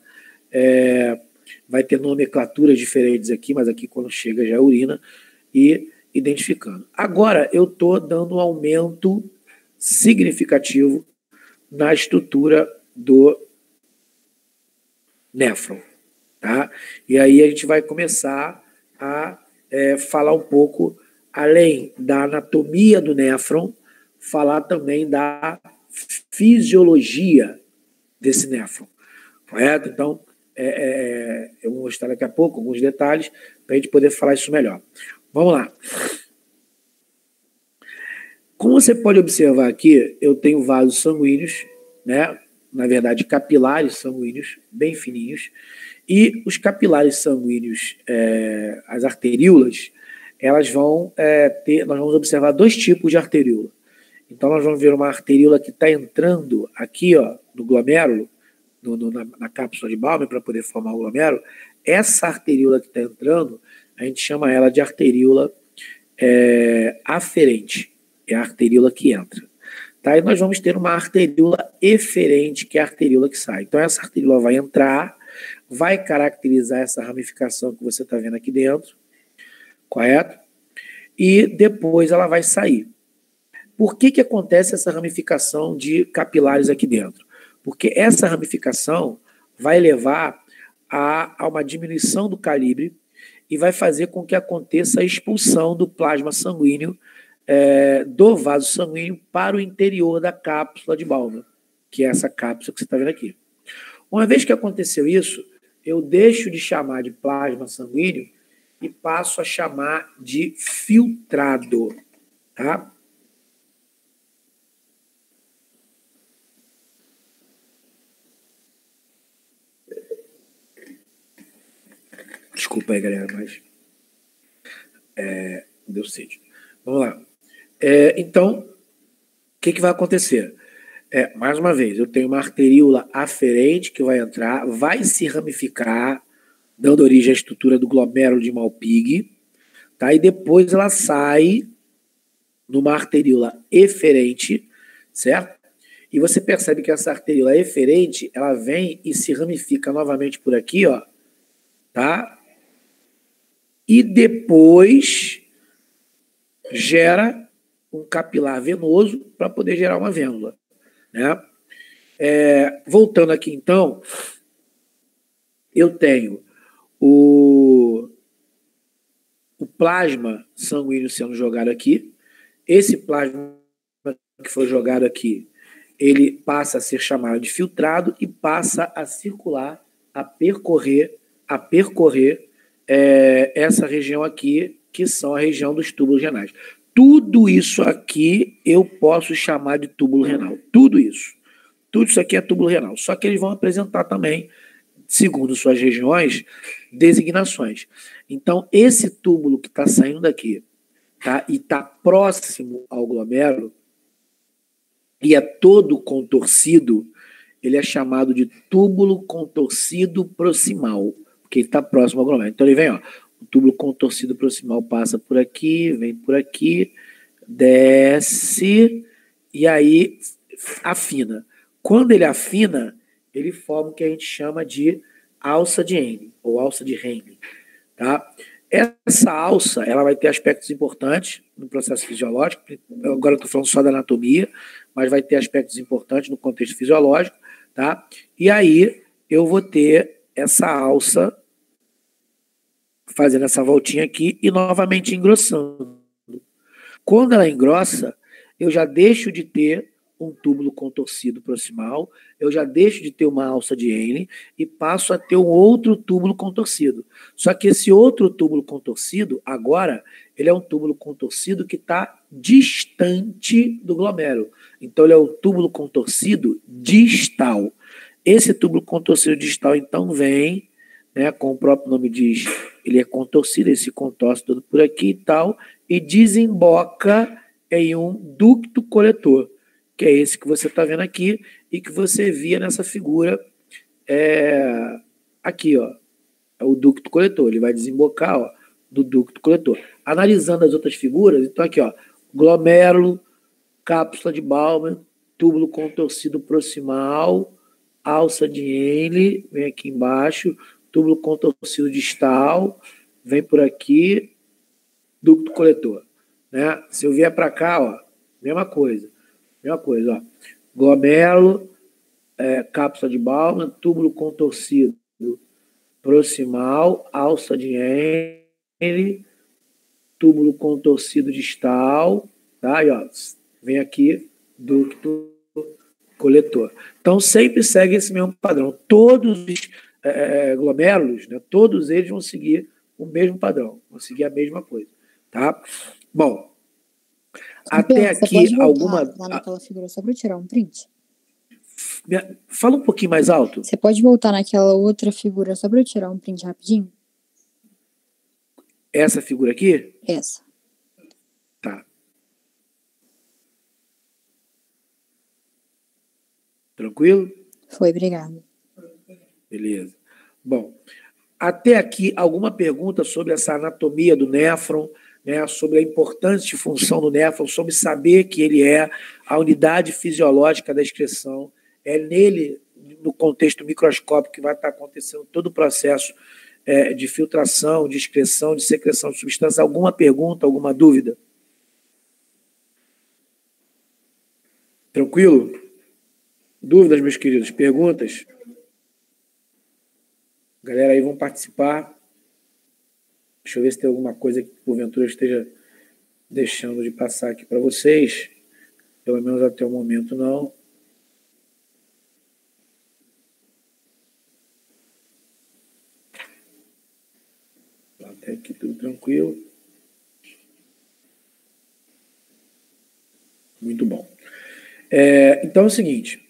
vai ter nomenclaturas diferentes aqui, mas aqui quando chega já é urina, e identificando. Agora eu estou dando um aumento significativo na estrutura do néfron, tá? E aí a gente vai começar a falar um pouco, além da anatomia do néfron, falar também da fisiologia desse néfron, correto? Então, eu vou mostrar daqui a pouco alguns detalhes para a gente poder falar isso melhor. Vamos lá. Como você pode observar aqui, eu tenho vasos sanguíneos, né? Na verdade, capilares sanguíneos, bem fininhos, e os capilares sanguíneos, as arteríolas, elas vão nós vamos observar dois tipos de arteríola. Então, nós vamos ver uma arteríola que está entrando aqui, ó, no glomérulo, na cápsula de Bowman, para poder formar o glomérulo. Essa arteríola que está entrando, a gente chama ela de arteríola aferente. É a arteríola que entra. Tá? E nós vamos ter uma arteríola eferente, que é a arteríola que sai. Então, essa arteríola vai entrar, vai caracterizar essa ramificação que você está vendo aqui dentro, correto? E depois ela vai sair. Por que acontece essa ramificação de capilares aqui dentro? Porque essa ramificação vai levar a uma diminuição do calibre e vai fazer com que aconteça a expulsão do plasma sanguíneo do vaso sanguíneo para o interior da cápsula de Bowman, que é essa cápsula que você está vendo aqui. Uma vez que aconteceu isso, eu deixo de chamar de plasma sanguíneo e passo a chamar de filtrado, tá? Desculpa aí, galera, mas deu sede. Vamos lá. Então, o que vai acontecer? Mais uma vez, eu tenho uma arteríola aferente que vai entrar, vai se ramificar, dando origem à estrutura do glomérulo de Malpighi, tá? E depois ela sai numa arteríola eferente, certo? E você percebe que essa arteríola eferente, ela vem e se ramifica novamente por aqui, ó, tá? E depois gera um capilar venoso para poder gerar uma vênula, né? Voltando aqui, então, eu tenho o plasma sanguíneo sendo jogado aqui. Esse plasma que foi jogado aqui, ele passa a ser chamado de filtrado e passa a circular, a percorrer essa região aqui, que são a região dos túbulos renais. Tudo isso aqui eu posso chamar de túbulo renal. Tudo isso. Tudo isso aqui é túbulo renal. Só que eles vão apresentar também, segundo suas regiões, designações. Então, esse túbulo que está saindo daqui, tá, e está próximo ao glomérulo, e é todo contorcido, ele é chamado de túbulo contorcido proximal, porque ele está próximo ao glomérulo. Então, ele vem, ó, o túbulo contorcido proximal passa por aqui, vem por aqui, desce, e aí afina. Quando ele afina, ele forma o que a gente chama de alça de Henle, ou alça de Henle, tá? Essa alça, ela vai ter aspectos importantes no processo fisiológico. Agora eu estou falando só da anatomia, mas vai ter aspectos importantes no contexto fisiológico, tá? E aí eu vou ter essa alça fazendo essa voltinha aqui e novamente engrossando. Quando ela engrossa, eu já deixo de ter um túbulo contorcido proximal, eu já deixo de ter uma alça de Henle e passo a ter um outro túbulo contorcido. Só que esse outro túbulo contorcido, agora, ele é um túbulo contorcido que está distante do glomérulo. Então, ele é um túbulo contorcido distal. Esse túbulo contorcido distal, então, vem, né, como o próprio nome diz, ele é contorcido, ele se contorce todo por aqui e tal, e desemboca em um ducto coletor, que é esse que você está vendo aqui e que você via nessa figura aqui, ó, é o ducto coletor. Ele vai desembocar, ó, do ducto coletor. Analisando as outras figuras, então aqui, ó, glomérulo, cápsula de Bowman, túbulo contorcido proximal, alça de Henle, vem aqui embaixo, túbulo contorcido distal, vem por aqui, ducto coletor. Né? Se eu vier para cá, ó, mesma coisa, ó, glomérulo, cápsula de Bowman, túbulo contorcido proximal, alça de Henle, túbulo contorcido distal, tá? E, ó, vem aqui, ducto coletor. Então, sempre segue esse mesmo padrão. Todos os glomérulos, né, todos eles vão seguir o mesmo padrão, vão seguir a mesma coisa. Tá? Bom, até aqui você pode voltar alguma... lá naquela figura só para eu tirar um print? Fala um pouquinho mais alto. Você pode voltar naquela outra figura só para eu tirar um print rapidinho? Essa figura aqui? Essa. Tá. Tranquilo? Foi, obrigado. Beleza. Bom, até aqui alguma pergunta sobre essa anatomia do néfron, né, sobre a importante função do néfron, sobre saber que ele é a unidade fisiológica da excreção, é nele, no contexto microscópico, que vai estar acontecendo todo o processo de filtração, de excreção, de secreção de substância. Alguma pergunta, alguma dúvida? Tranquilo? Dúvidas, meus queridos? Perguntas? Galera aí vão participar. Deixa eu ver se tem alguma coisa que porventura eu esteja deixando de passar aqui para vocês. Pelo menos até o momento não. Até aqui tudo tranquilo. Muito bom. Então é o seguinte.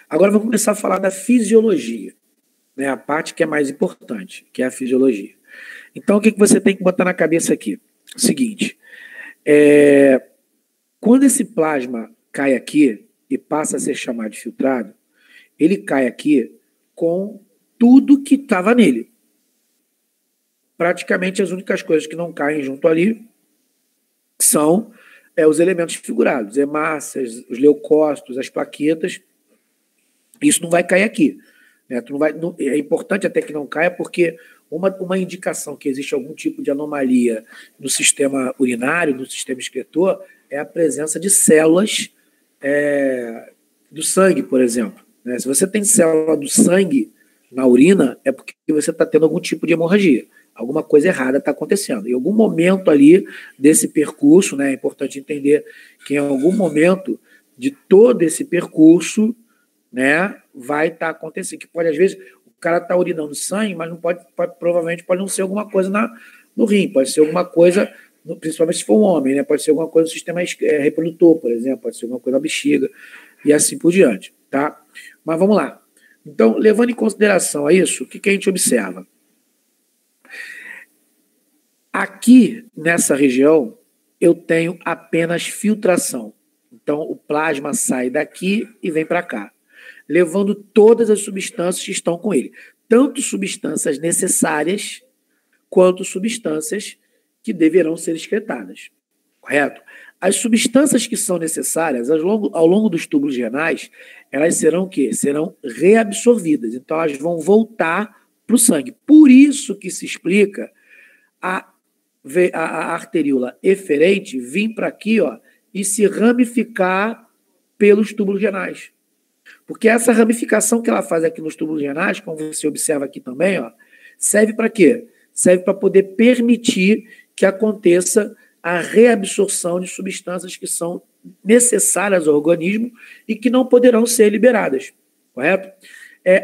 Agora vamos começar a falar da fisiologia, né? A parte que é mais importante, que é a fisiologia. Então o que você tem que botar na cabeça aqui? O seguinte, quando esse plasma cai aqui e passa a ser chamado de filtrado, ele cai aqui com tudo que estava nele. Praticamente as únicas coisas que não caem junto ali são os elementos figurados, hemácias, os leucócitos, as plaquetas. Isso não vai cair aqui. Né? É importante até que não caia, porque uma indicação que existe algum tipo de anomalia no sistema urinário, no sistema excretor, é a presença de células do sangue, por exemplo. Né? Se você tem célula do sangue na urina, é porque você está tendo algum tipo de hemorragia. Alguma coisa errada está acontecendo. Em algum momento ali desse percurso, né, é importante entender que em algum momento de todo esse percurso, né, vai estar acontecendo. Que pode, às vezes, o cara está urinando sangue, mas não provavelmente pode não ser alguma coisa no rim, pode ser alguma coisa, principalmente se for um homem, né, pode ser alguma coisa no sistema reprodutor, por exemplo, pode ser alguma coisa na bexiga e assim por diante. Tá? Mas vamos lá. Então, levando em consideração isso, o que a gente observa? Aqui, nessa região, eu tenho apenas filtração. Então, o plasma sai daqui e vem para cá, levando todas as substâncias que estão com ele. Tanto substâncias necessárias, quanto substâncias que deverão ser excretadas. Correto? As substâncias que são necessárias, ao longo dos túbulos renais, elas serão o quê? Serão reabsorvidas. Então, elas vão voltar para o sangue. Por isso que se explica a arteríola eferente vir para aqui, ó, e se ramificar pelos túbulos renais. Porque essa ramificação que ela faz aqui nos túbulos renais, como você observa aqui também, ó, serve para quê? Serve para poder permitir que aconteça a reabsorção de substâncias que são necessárias ao organismo e que não poderão ser liberadas. Correto?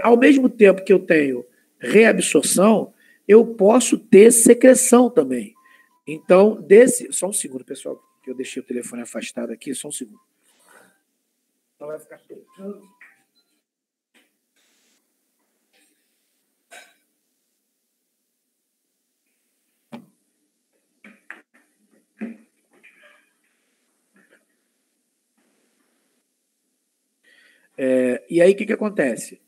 Ao mesmo tempo que eu tenho reabsorção, eu posso ter secreção também. Então, só um segundo, pessoal, que eu deixei o telefone afastado aqui, só um segundo. Então vai ficar tocando. E aí, o que acontece?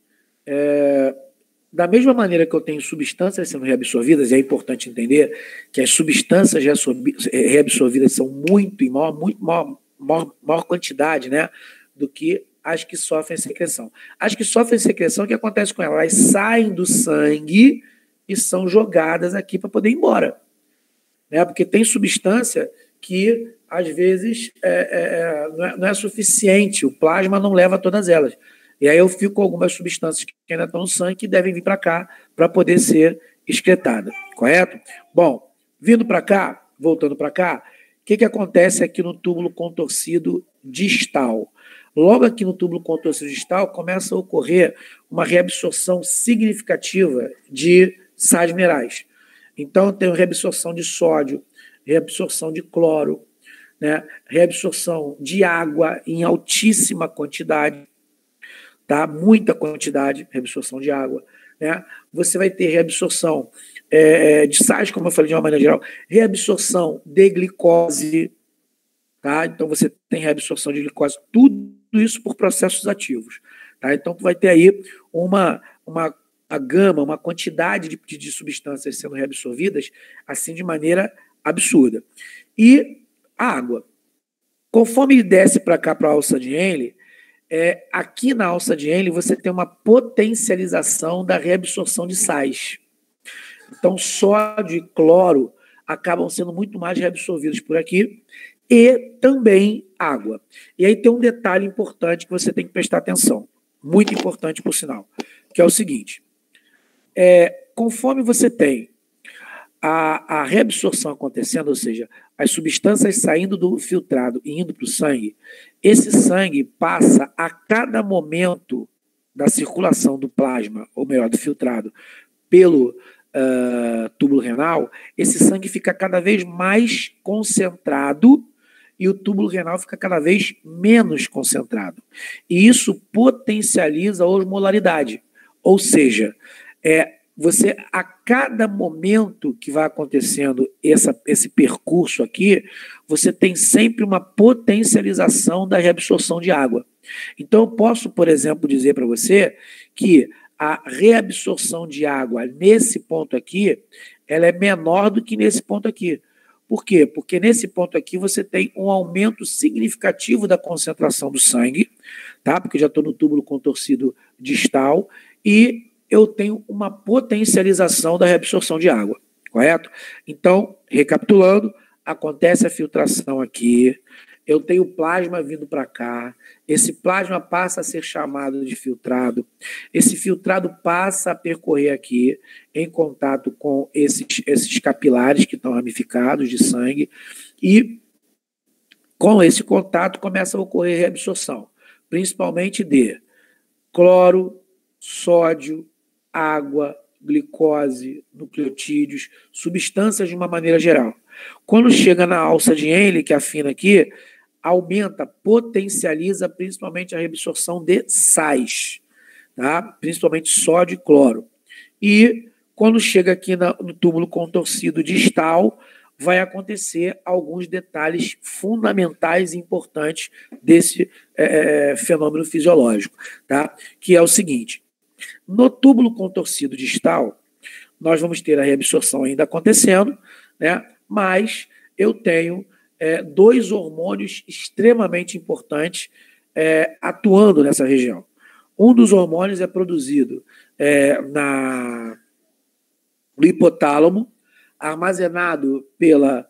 da mesma maneira que eu tenho substâncias sendo reabsorvidas, e é importante entender que as substâncias reabsorvidas são muito, em maior quantidade, né, do que as que sofrem secreção. As que sofrem secreção, o que acontece com elas? Elas saem do sangue e são jogadas aqui para poder ir embora. Né? Porque tem substância que, às vezes, não é suficiente, o plasma não leva todas elas. E aí eu fico com algumas substâncias que ainda estão no sangue que devem vir para cá para poder ser excretada. Correto? Bom, vindo para cá, voltando para cá, o que acontece aqui no túbulo contorcido distal? Logo aqui no túbulo contorcido distal começa a ocorrer uma reabsorção significativa de sais minerais. Então, eu tenho reabsorção de sódio, reabsorção de cloro, né? Reabsorção de água em altíssima quantidade, tá? Muita quantidade, reabsorção de água. Né? Você vai ter reabsorção de sais, como eu falei de uma maneira geral, reabsorção de glicose, tá? Então você tem reabsorção de glicose, tudo isso por processos ativos. Tá? Então tu vai ter aí uma gama, uma quantidade de substâncias sendo reabsorvidas assim de maneira absurda. E a água. Conforme ele desce para cá, para a alça de Henle, aqui na alça de Henle você tem uma potencialização da reabsorção de sais. Então, sódio e cloro acabam sendo muito mais reabsorvidos por aqui e também água. E aí tem um detalhe importante que você tem que prestar atenção, muito importante, por sinal, que é o seguinte. Conforme você tem a reabsorção acontecendo, ou seja, as substâncias saindo do filtrado e indo para o sangue, esse sangue passa a cada momento da circulação do plasma, ou melhor, do filtrado, pelo túbulo renal, esse sangue fica cada vez mais concentrado e o túbulo renal fica cada vez menos concentrado. E isso potencializa a osmolaridade, ou seja, você, a cada momento que vai acontecendo esse percurso aqui, você tem sempre uma potencialização da reabsorção de água. Então, eu posso, por exemplo, dizer para você que a reabsorção de água nesse ponto aqui, ela é menor do que nesse ponto aqui. Por quê? Porque nesse ponto aqui você tem um aumento significativo da concentração do sangue, tá? Porque já estou no túbulo contorcido distal, e eu tenho uma potencialização da reabsorção de água, correto? Então, recapitulando, acontece a filtração aqui, eu tenho plasma vindo para cá, esse plasma passa a ser chamado de filtrado, esse filtrado passa a percorrer aqui em contato com esses capilares que estão ramificados de sangue, e com esse contato começa a ocorrer reabsorção, principalmente de cloro, sódio, água, glicose, nucleotídeos, substâncias de uma maneira geral. Quando chega na alça de Henle, que afina aqui, aumenta, potencializa principalmente a reabsorção de sais, tá? Principalmente sódio e cloro. E quando chega aqui no túbulo contorcido distal, vai acontecer alguns detalhes fundamentais e importantes desse fenômeno fisiológico, tá? Que é o seguinte. No túbulo contorcido distal, nós vamos ter a reabsorção ainda acontecendo, né? Mas eu tenho dois hormônios extremamente importantes atuando nessa região. Um dos hormônios é produzido no hipotálamo, armazenado pela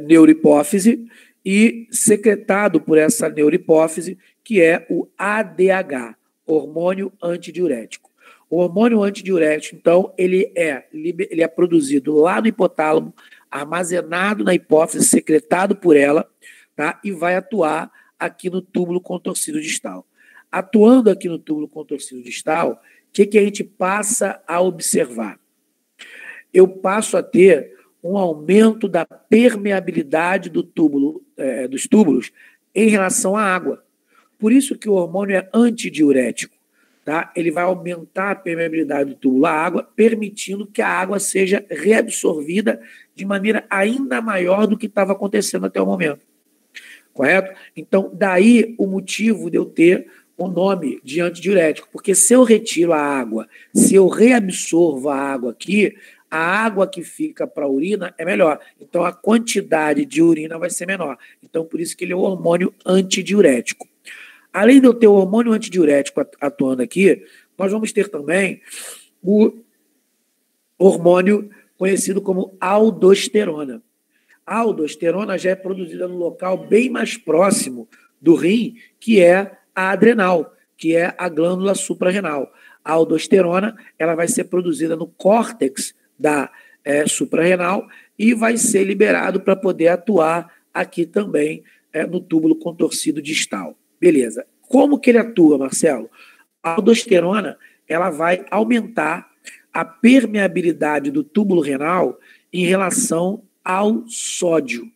neurohipófise e secretado por essa neurohipófise, que é o ADH, hormônio antidiurético. O hormônio antidiurético, então, ele é produzido lá no hipotálamo, armazenado na hipófise, secretado por ela, tá? E vai atuar aqui no túbulo contorcido distal. Atuando aqui no túbulo contorcido distal, o que a gente passa a observar? Eu passo a ter um aumento da permeabilidade dos túbulos em relação à água. Por isso que o hormônio é antidiurético. Tá? Ele vai aumentar a permeabilidade do túbulo à água, permitindo que a água seja reabsorvida de maneira ainda maior do que estava acontecendo até o momento. Correto? Então, daí o motivo de eu ter o nome de antidiurético, porque se eu retiro a água, se eu reabsorvo a água aqui, a água que fica para a urina é melhor. Então, a quantidade de urina vai ser menor. Então, por isso que ele é o hormônio antidiurético. Além de eu ter o hormônio antidiurético atuando aqui, nós vamos ter também o hormônio conhecido como aldosterona. A aldosterona já é produzida no local bem mais próximo do rim, que é a adrenal, que é a glândula suprarrenal. A aldosterona ela vai ser produzida no córtex da suprarrenal e vai ser liberado para poder atuar aqui também no túbulo contorcido distal. Beleza. Como que ele atua, Marcelo? A aldosterona ela vai aumentar a permeabilidade do túbulo renal em relação ao sódio.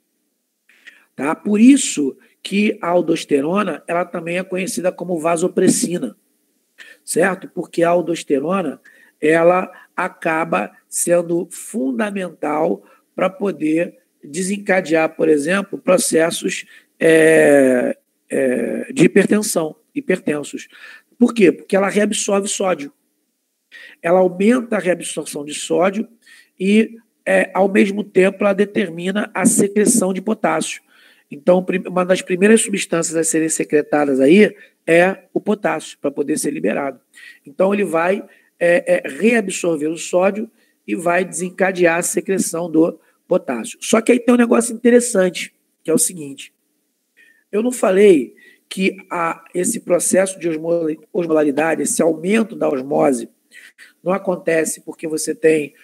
Tá? Por isso que a aldosterona ela também é conhecida como vasopressina, certo? Porque a aldosterona ela acaba sendo fundamental para poder desencadear, por exemplo, processos de hipertensão, hipertensos. Por quê? Porque ela reabsorve sódio. Ela aumenta a reabsorção de sódio e, ao mesmo tempo, ela determina a secreção de potássio. Então, uma das primeiras substâncias a serem secretadas aí é o potássio, para poder ser liberado. Então, ele vai reabsorver o sódio e vai desencadear a secreção do potássio. Só que aí tem um negócio interessante, que é o seguinte. Eu não falei que esse processo de osmolaridade, esse aumento da osmose, não acontece porque você tem,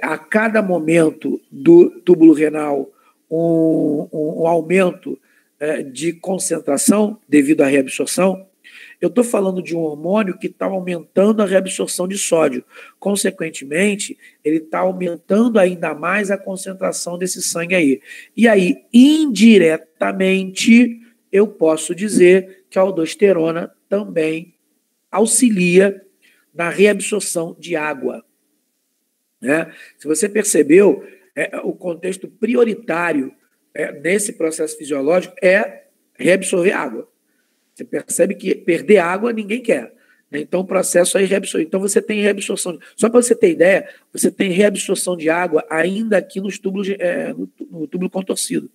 a cada momento do túbulo renal, um aumento de concentração devido à reabsorção. Eu estou falando de um hormônio que está aumentando a reabsorção de sódio. Consequentemente, ele está aumentando ainda mais a concentração desse sangue aí. E aí, indiretamente, eu posso dizer que a aldosterona também auxilia na reabsorção de água. Né? Se você percebeu, o contexto prioritário nesse processo fisiológico é reabsorver água. Você percebe que perder água ninguém quer. Né? Então, o processo aí é reabsorver. Então, você tem reabsorção. Só para você ter ideia, você tem reabsorção de água ainda aqui nos túbulos, no túbulo contorcido.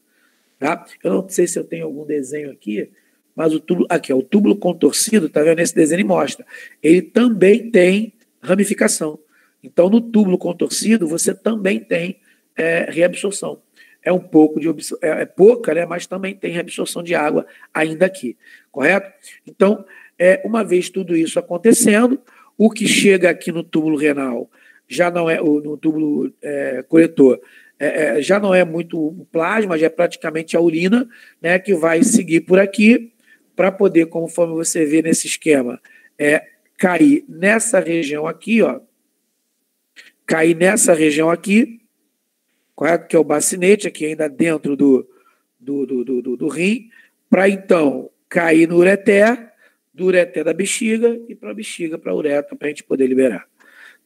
Tá? Eu não sei se eu tenho algum desenho aqui, mas o túbulo, aqui, o túbulo contorcido, tá vendo? Esse desenho mostra. Ele também tem ramificação. Então, no túbulo contorcido, você também tem reabsorção. É um pouco de pouca, né? Mas também tem reabsorção de água ainda aqui, correto? Então, uma vez tudo isso acontecendo, o que chega aqui no túbulo renal já não é, no túbulo coletor, já não é muito o plasma, já é praticamente a urina, né? Que vai seguir por aqui para poder, conforme você vê nesse esquema, cair nessa região aqui, ó, cair nessa região aqui, correto? Que é o bacinete, aqui ainda dentro do rim, para então cair no ureter, do ureter da bexiga e para a bexiga, para a uretra, para a gente poder liberar.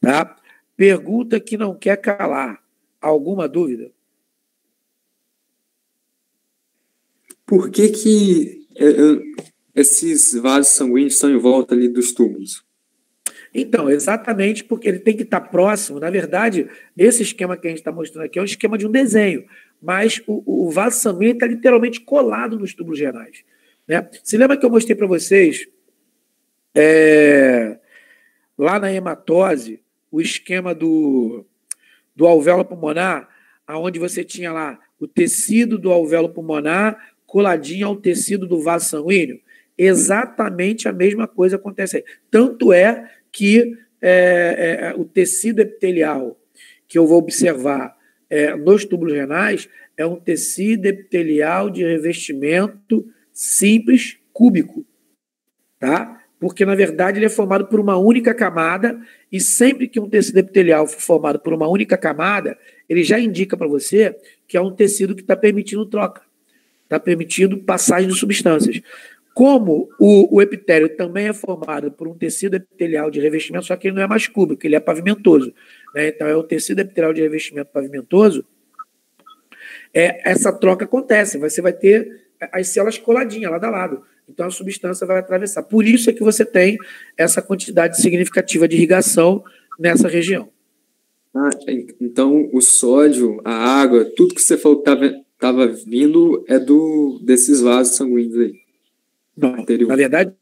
Tá? Pergunta que não quer calar. Alguma dúvida? Por que esses vasos sanguíneos estão em volta ali dos túbulos? Então, exatamente porque ele tem que estar próximo. Na verdade, esse esquema que a gente está mostrando aqui é um esquema de um desenho, mas o vaso sanguíneo está literalmente colado nos túbulos renais. Né? Se lembra que eu mostrei para vocês, lá na hematose, o esquema do alvéolo pulmonar, onde você tinha lá o tecido do alvéolo pulmonar coladinho ao tecido do vaso sanguíneo? Exatamente a mesma coisa acontece aí. Tanto é que o tecido epitelial que eu vou observar nos túbulos renais é um tecido epitelial de revestimento simples cúbico, tá? Porque, na verdade, ele é formado por uma única camada e sempre que um tecido epitelial for formado por uma única camada, ele já indica para você que é um tecido que está permitindo troca, está permitindo passagem de substâncias. Como o epitélio também é formado por um tecido epitelial de revestimento, só que ele não é mais cúbico, ele é pavimentoso. Né? Então, é o tecido epitelial de revestimento pavimentoso. Essa troca acontece. Você vai ter as células coladinhas, lado a lado. Então, a substância vai atravessar. Por isso é que você tem essa quantidade significativa de irrigação nessa região. Então, o sódio, a água, tudo que você falou que estava vindo é desses vasos sanguíneos aí? Não, na verdade,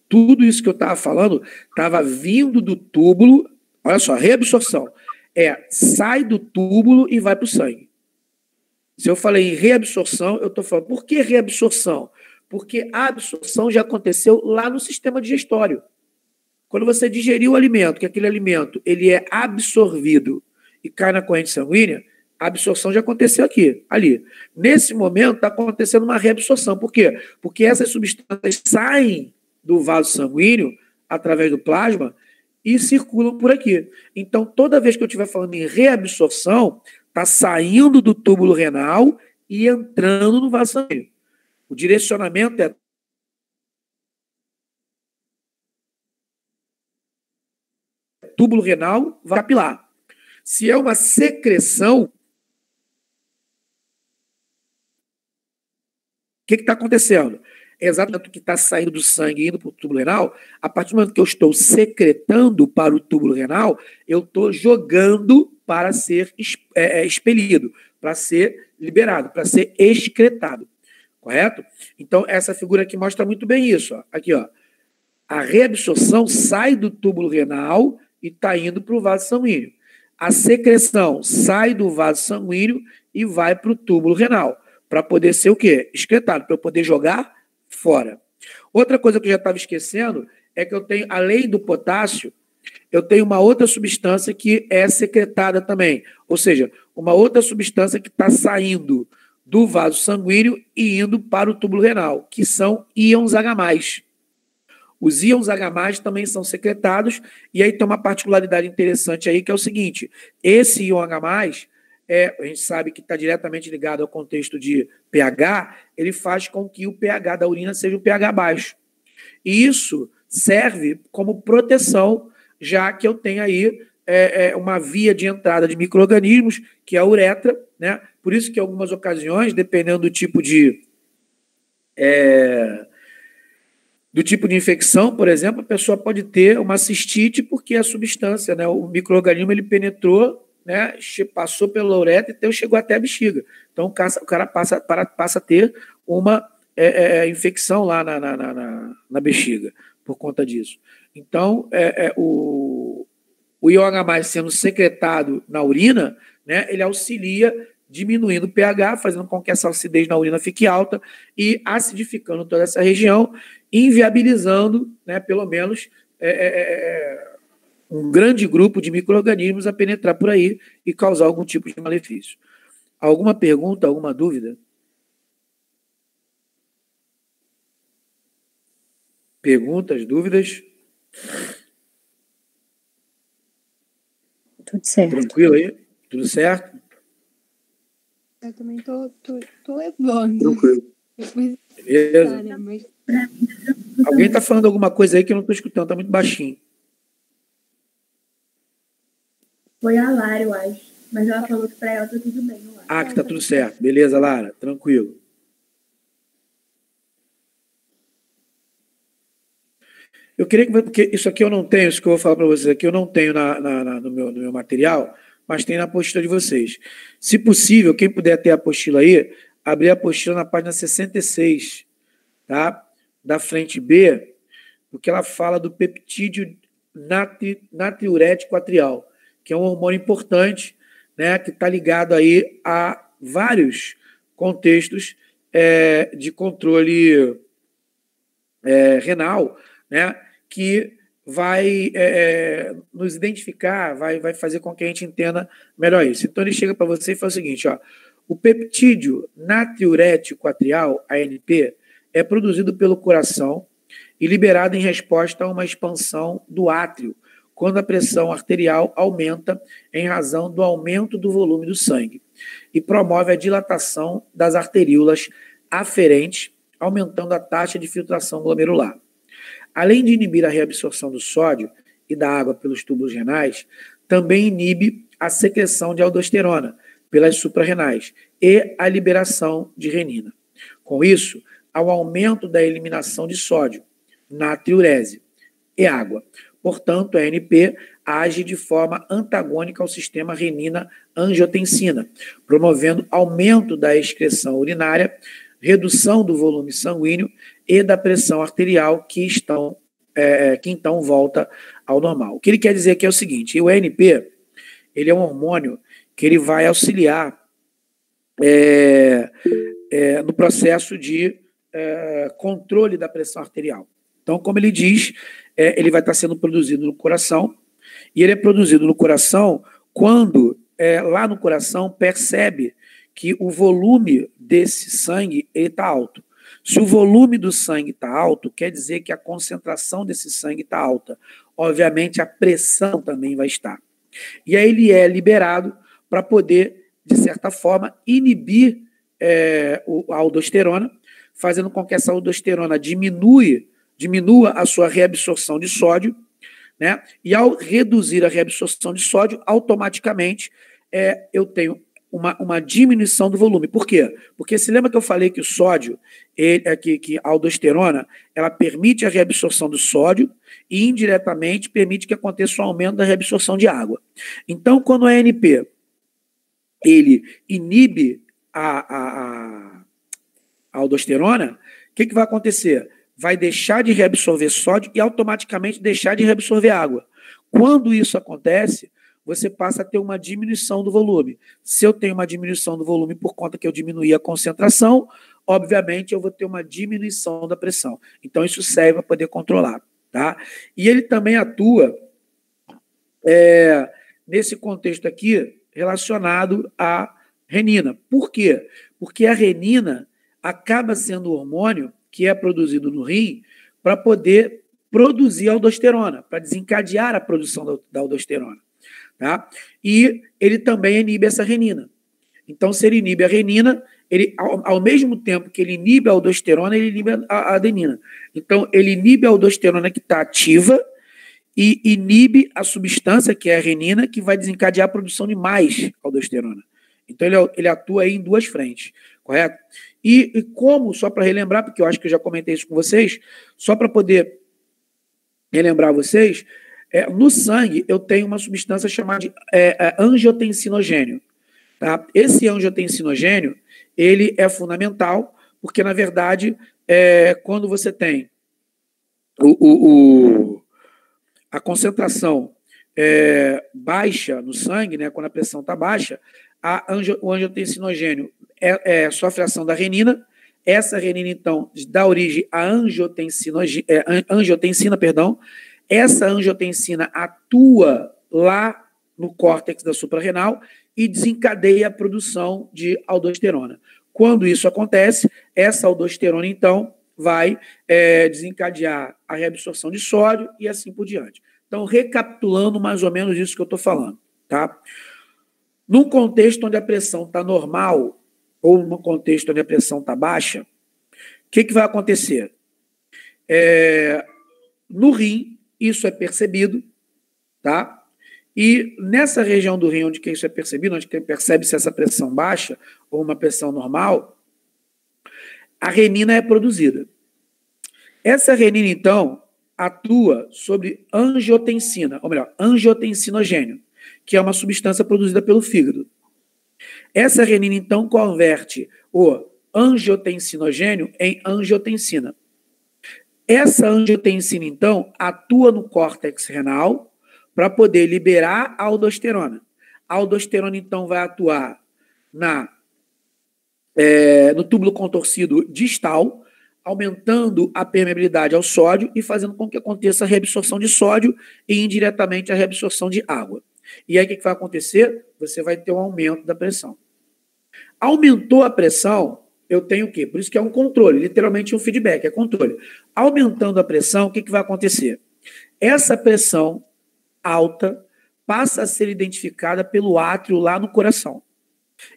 tudo isso que eu estava falando estava vindo do túbulo. Olha só, reabsorção. Sai do túbulo e vai para o sangue. Se eu falei em reabsorção, eu estou falando, por que reabsorção? Porque a absorção já aconteceu lá no sistema digestório. Quando você digeriu o alimento, que aquele alimento ele é absorvido e cai na corrente sanguínea, a absorção já aconteceu ali. Nesse momento está acontecendo uma reabsorção. Por quê? Porque essas substâncias saem do vaso sanguíneo através do plasma e circulam por aqui. Então, toda vez que eu estiver falando em reabsorção, está saindo do túbulo renal e entrando no vaso sanguíneo. O direcionamento é túbulo renal, vai capilar. Se é uma secreção, o que está acontecendo? É exatamente o que está saindo do sangue e indo para o túbulo renal. A partir do momento que eu estou secretando para o túbulo renal, eu estou jogando para ser expelido, para ser liberado, para ser excretado. Correto? Então, essa figura aqui mostra muito bem isso. Ó. Aqui, ó. A reabsorção sai do túbulo renal e está indo para o vaso sanguíneo. A secreção sai do vaso sanguíneo e vai para o túbulo renal, para poder ser o quê? Excretado, para eu poder jogar fora. Outra coisa que eu já estava esquecendo é que eu tenho, além do potássio, eu tenho uma outra substância que é secretada também. Ou seja, uma outra substância que está saindo do vaso sanguíneo e indo para o túbulo renal, que são íons H+. Os íons H+, também são secretados, e aí tem uma particularidade interessante aí, que é o seguinte, esse íon H+, a gente sabe que está diretamente ligado ao contexto de pH, ele faz com que o pH da urina seja um pH baixo. E isso serve como proteção, já que eu tenho aí uma via de entrada de micro-organismos, que é a uretra, né? Por isso que em algumas ocasiões, dependendo do tipo de infecção, por exemplo, a pessoa pode ter uma cistite porque a substância, né, o micro-organismo, ele penetrou, né, passou pela uretra, então chegou até a bexiga. Então o cara passa a ter uma infecção lá na bexiga por conta disso. Então, o íon H+, sendo secretado na urina, né, ele auxilia diminuindo o pH, fazendo com que essa acidez na urina fique alta e acidificando toda essa região, inviabilizando, né, pelo menos, um grande grupo de micro-organismos a penetrar por aí e causar algum tipo de malefício. Alguma pergunta, alguma dúvida? Perguntas, dúvidas? Tudo certo. Tranquilo aí? Tudo certo? Eu também tô levando. Tranquilo. Beleza. Mas Alguém está falando alguma coisa aí que eu não estou escutando, está muito baixinho. foi a Lara, eu acho. Mas ela falou que pra ela tá tudo bem. Eu acho. Ah, que está tudo certo. Beleza, Lara? Tranquilo. Eu queria que, porque isso aqui eu não tenho, isso que eu vou falar para vocês aqui, eu não tenho no meu material, mas tem na apostila de vocês. Se possível, quem puder ter a apostila aí, abrir a apostila na página 66, tá? Da frente B, porque ela fala do peptídeo natriurético atrial, que é um hormônio importante, né, que está ligado aí a vários contextos de controle renal, né, que vai nos identificar, vai fazer com que a gente entenda melhor isso. Então, ele chega para você e fala o seguinte, ó, o peptídeo natriurético atrial, ANP, é produzido pelo coração e liberado em resposta a uma expansão do átrio, quando a pressão arterial aumenta em razão do aumento do volume do sangue, e promove a dilatação das arteríolas aferentes, aumentando a taxa de filtração glomerular. Além de inibir a reabsorção do sódio e da água pelos túbulos renais, também inibe a secreção de aldosterona pelas suprarrenais e a liberação de renina. Com isso, há um aumento da eliminação de sódio, natriurese e água. Portanto, a ANP age de forma antagônica ao sistema renina-angiotensina, promovendo aumento da excreção urinária, redução do volume sanguíneo e da pressão arterial, que então volta ao normal. O que ele quer dizer aqui é o seguinte: o ANP, ele é um hormônio que ele vai auxiliar no processo de controle da pressão arterial. Então, como ele diz, ele vai estar sendo produzido no coração, e ele é produzido no coração quando, lá no coração, percebe que o volume desse sangue está alto. Se o volume do sangue está alto, quer dizer que a concentração desse sangue está alta. Obviamente, a pressão também vai estar. E aí ele é liberado para poder, de certa forma, inibir a aldosterona, fazendo com que essa aldosterona diminua a sua reabsorção de sódio, né? E ao reduzir a reabsorção de sódio, automaticamente eu tenho uma diminuição do volume. Por quê? Porque se lembra que eu falei que o sódio, que a aldosterona, ela permite a reabsorção do sódio e indiretamente permite que aconteça um aumento da reabsorção de água. Então, quando a ANP ele inibe a aldosterona, o que vai acontecer? Vai deixar de reabsorver sódio e automaticamente deixar de reabsorver água. Quando isso acontece, você passa a ter uma diminuição do volume. Se eu tenho uma diminuição do volume por conta que eu diminuí a concentração, obviamente eu vou ter uma diminuição da pressão. Então isso serve para poder controlar, tá? E ele também atua nesse contexto aqui relacionado à renina. Por quê? Porque a renina acaba sendo o hormônio que é produzido no rim para poder produzir aldosterona, para desencadear a produção da aldosterona. Tá? E ele também inibe essa renina. Então, se ele inibe a renina, ele, ao mesmo tempo que ele inibe a aldosterona, ele inibe a adenina. Então, ele inibe a aldosterona que está ativa e inibe a substância, que é a renina, que vai desencadear a produção de mais aldosterona. Então, ele atua aí em duas frentes, correto? E como, só para relembrar, porque eu acho que eu já comentei isso com vocês, só para poder relembrar vocês, no sangue eu tenho uma substância chamada de angiotensinogênio. Tá? Esse angiotensinogênio, ele é fundamental, porque, na verdade, quando você tem a concentração baixa no sangue, né, quando a pressão está baixa, o angiotensinogênio sofre a ação da renina. Essa renina, então, dá origem à angiotensina, perdão. Essa angiotensina atua lá no córtex da suprarrenal e desencadeia a produção de aldosterona. Quando isso acontece, essa aldosterona, então, vai desencadear a reabsorção de sódio e assim por diante. Então, recapitulando mais ou menos isso que eu estou falando, tá? Num contexto onde a pressão está normal ou num contexto onde a pressão está baixa, o que vai acontecer? No rim, isso é percebido, tá? E nessa região do rim onde que isso é percebido, onde percebe-se essa pressão baixa ou uma pressão normal, a renina é produzida. Essa renina, então, atua sobre angiotensina, ou melhor, angiotensinogênio, que é uma substância produzida pelo fígado. Essa renina, então, converte o angiotensinogênio em angiotensina. Essa angiotensina, então, atua no córtex renal para poder liberar a aldosterona. A aldosterona, então, vai atuar no túbulo contorcido distal, aumentando a permeabilidade ao sódio e fazendo com que aconteça a reabsorção de sódio e, indiretamente, a reabsorção de água. E aí, o que vai acontecer? Você vai ter um aumento da pressão. Aumentou a pressão, eu tenho o quê? Por isso que é um controle, literalmente um feedback, é controle. Aumentando a pressão, o que vai acontecer? Essa pressão alta passa a ser identificada pelo átrio lá no coração.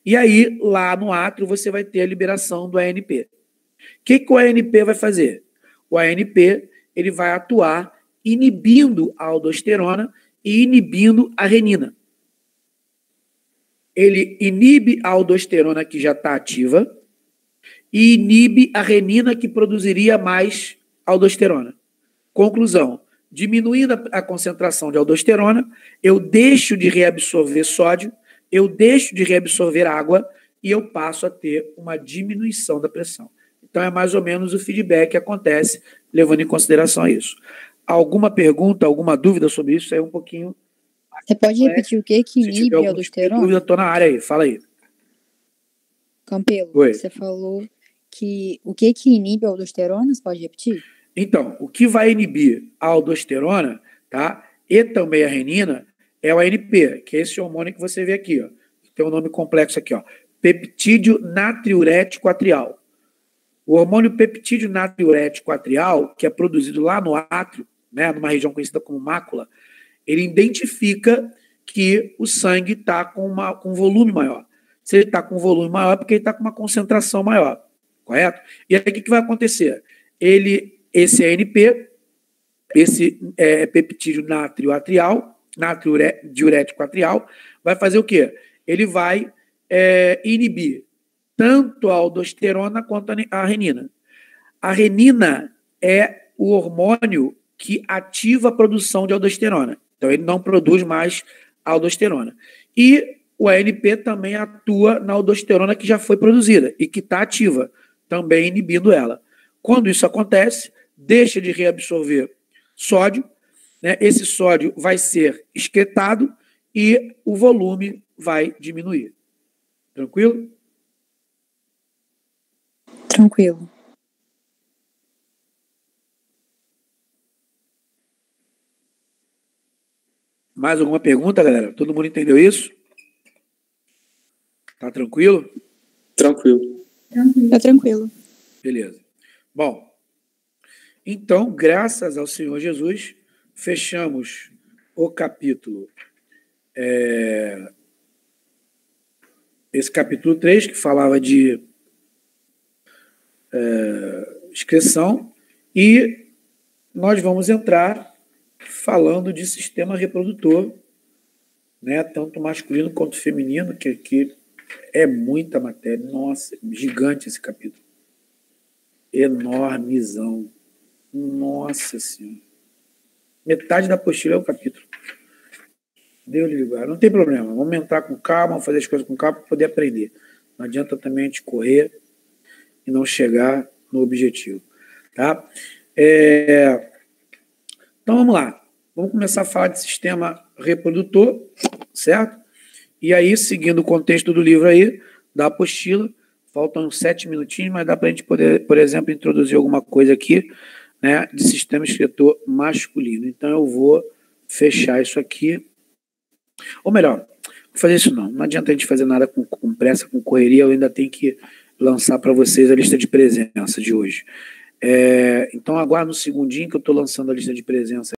E aí, lá no átrio, você vai ter a liberação do ANP. O que o ANP vai fazer? O ANP ele vai atuar inibindo a aldosterona e inibindo a renina. Ele inibe a aldosterona que já está ativa e inibe a renina que produziria mais aldosterona. Conclusão, diminuindo a concentração de aldosterona, eu deixo de reabsorver sódio, eu deixo de reabsorver água e eu passo a ter uma diminuição da pressão. Então, é mais ou menos o feedback que acontece, levando em consideração isso. Alguma pergunta, alguma dúvida sobre isso? É um pouquinho... Você pode repetir o que inibe a aldosterona? Dúvida, estou na área aí. Fala aí. Campelo, Oi. Você falou que o que inibe a aldosterona? Você pode repetir? Então, o que vai inibir a aldosterona, tá? E também a renina, é o ANP, que é esse hormônio que você vê aqui, ó. Tem um nome complexo aqui, ó. Peptídeo natriurético atrial. O hormônio peptídeo natriurético atrial, que é produzido lá no átrio, né, numa região conhecida como mácula, ele identifica que o sangue está com um volume maior. Se ele está com um volume maior, é porque ele está com uma concentração maior, correto? E aí o que vai acontecer? Esse ANP, esse peptídeo natriurético atrial, vai fazer o quê? Ele vai inibir tanto a aldosterona quanto a renina. A renina é o hormônio que ativa a produção de aldosterona. Então, ele não produz mais aldosterona. E o ANP também atua na aldosterona que já foi produzida e que está ativa, também inibindo ela. Quando isso acontece, deixa de reabsorver sódio, né? Esse sódio vai ser excretado e o volume vai diminuir. Tranquilo? Tranquilo. Mais alguma pergunta, galera? Todo mundo entendeu isso? Tá tranquilo? Tranquilo. Tá tranquilo. Beleza. Bom, então, graças ao Senhor Jesus, fechamos o capítulo, esse capítulo 3, que falava de excreção, e nós vamos entrar falando de sistema reprodutor, né, tanto masculino quanto feminino, que aqui é muita matéria. Nossa, gigante esse capítulo. Enormezão. Nossa Senhora. Metade da apostila é o capítulo. Deus lhe livre. Não tem problema. Vamos entrar com calma, vamos fazer as coisas com calma para poder aprender. Não adianta também a gente correr e não chegar no objetivo. Tá? Então vamos lá. Vamos começar a falar de sistema reprodutor, certo? E aí, seguindo o contexto do livro aí, da apostila, faltam 7 minutinhos, mas dá para a gente poder, por exemplo, introduzir alguma coisa aqui, né, de sistema excretor masculino. Então eu vou fechar isso aqui. Ou melhor, vou fazer isso não. Não adianta a gente fazer nada com pressa, com correria. Eu ainda tenho que lançar para vocês a lista de presença de hoje. Então aguardo um segundinho que eu estou lançando a lista de presença.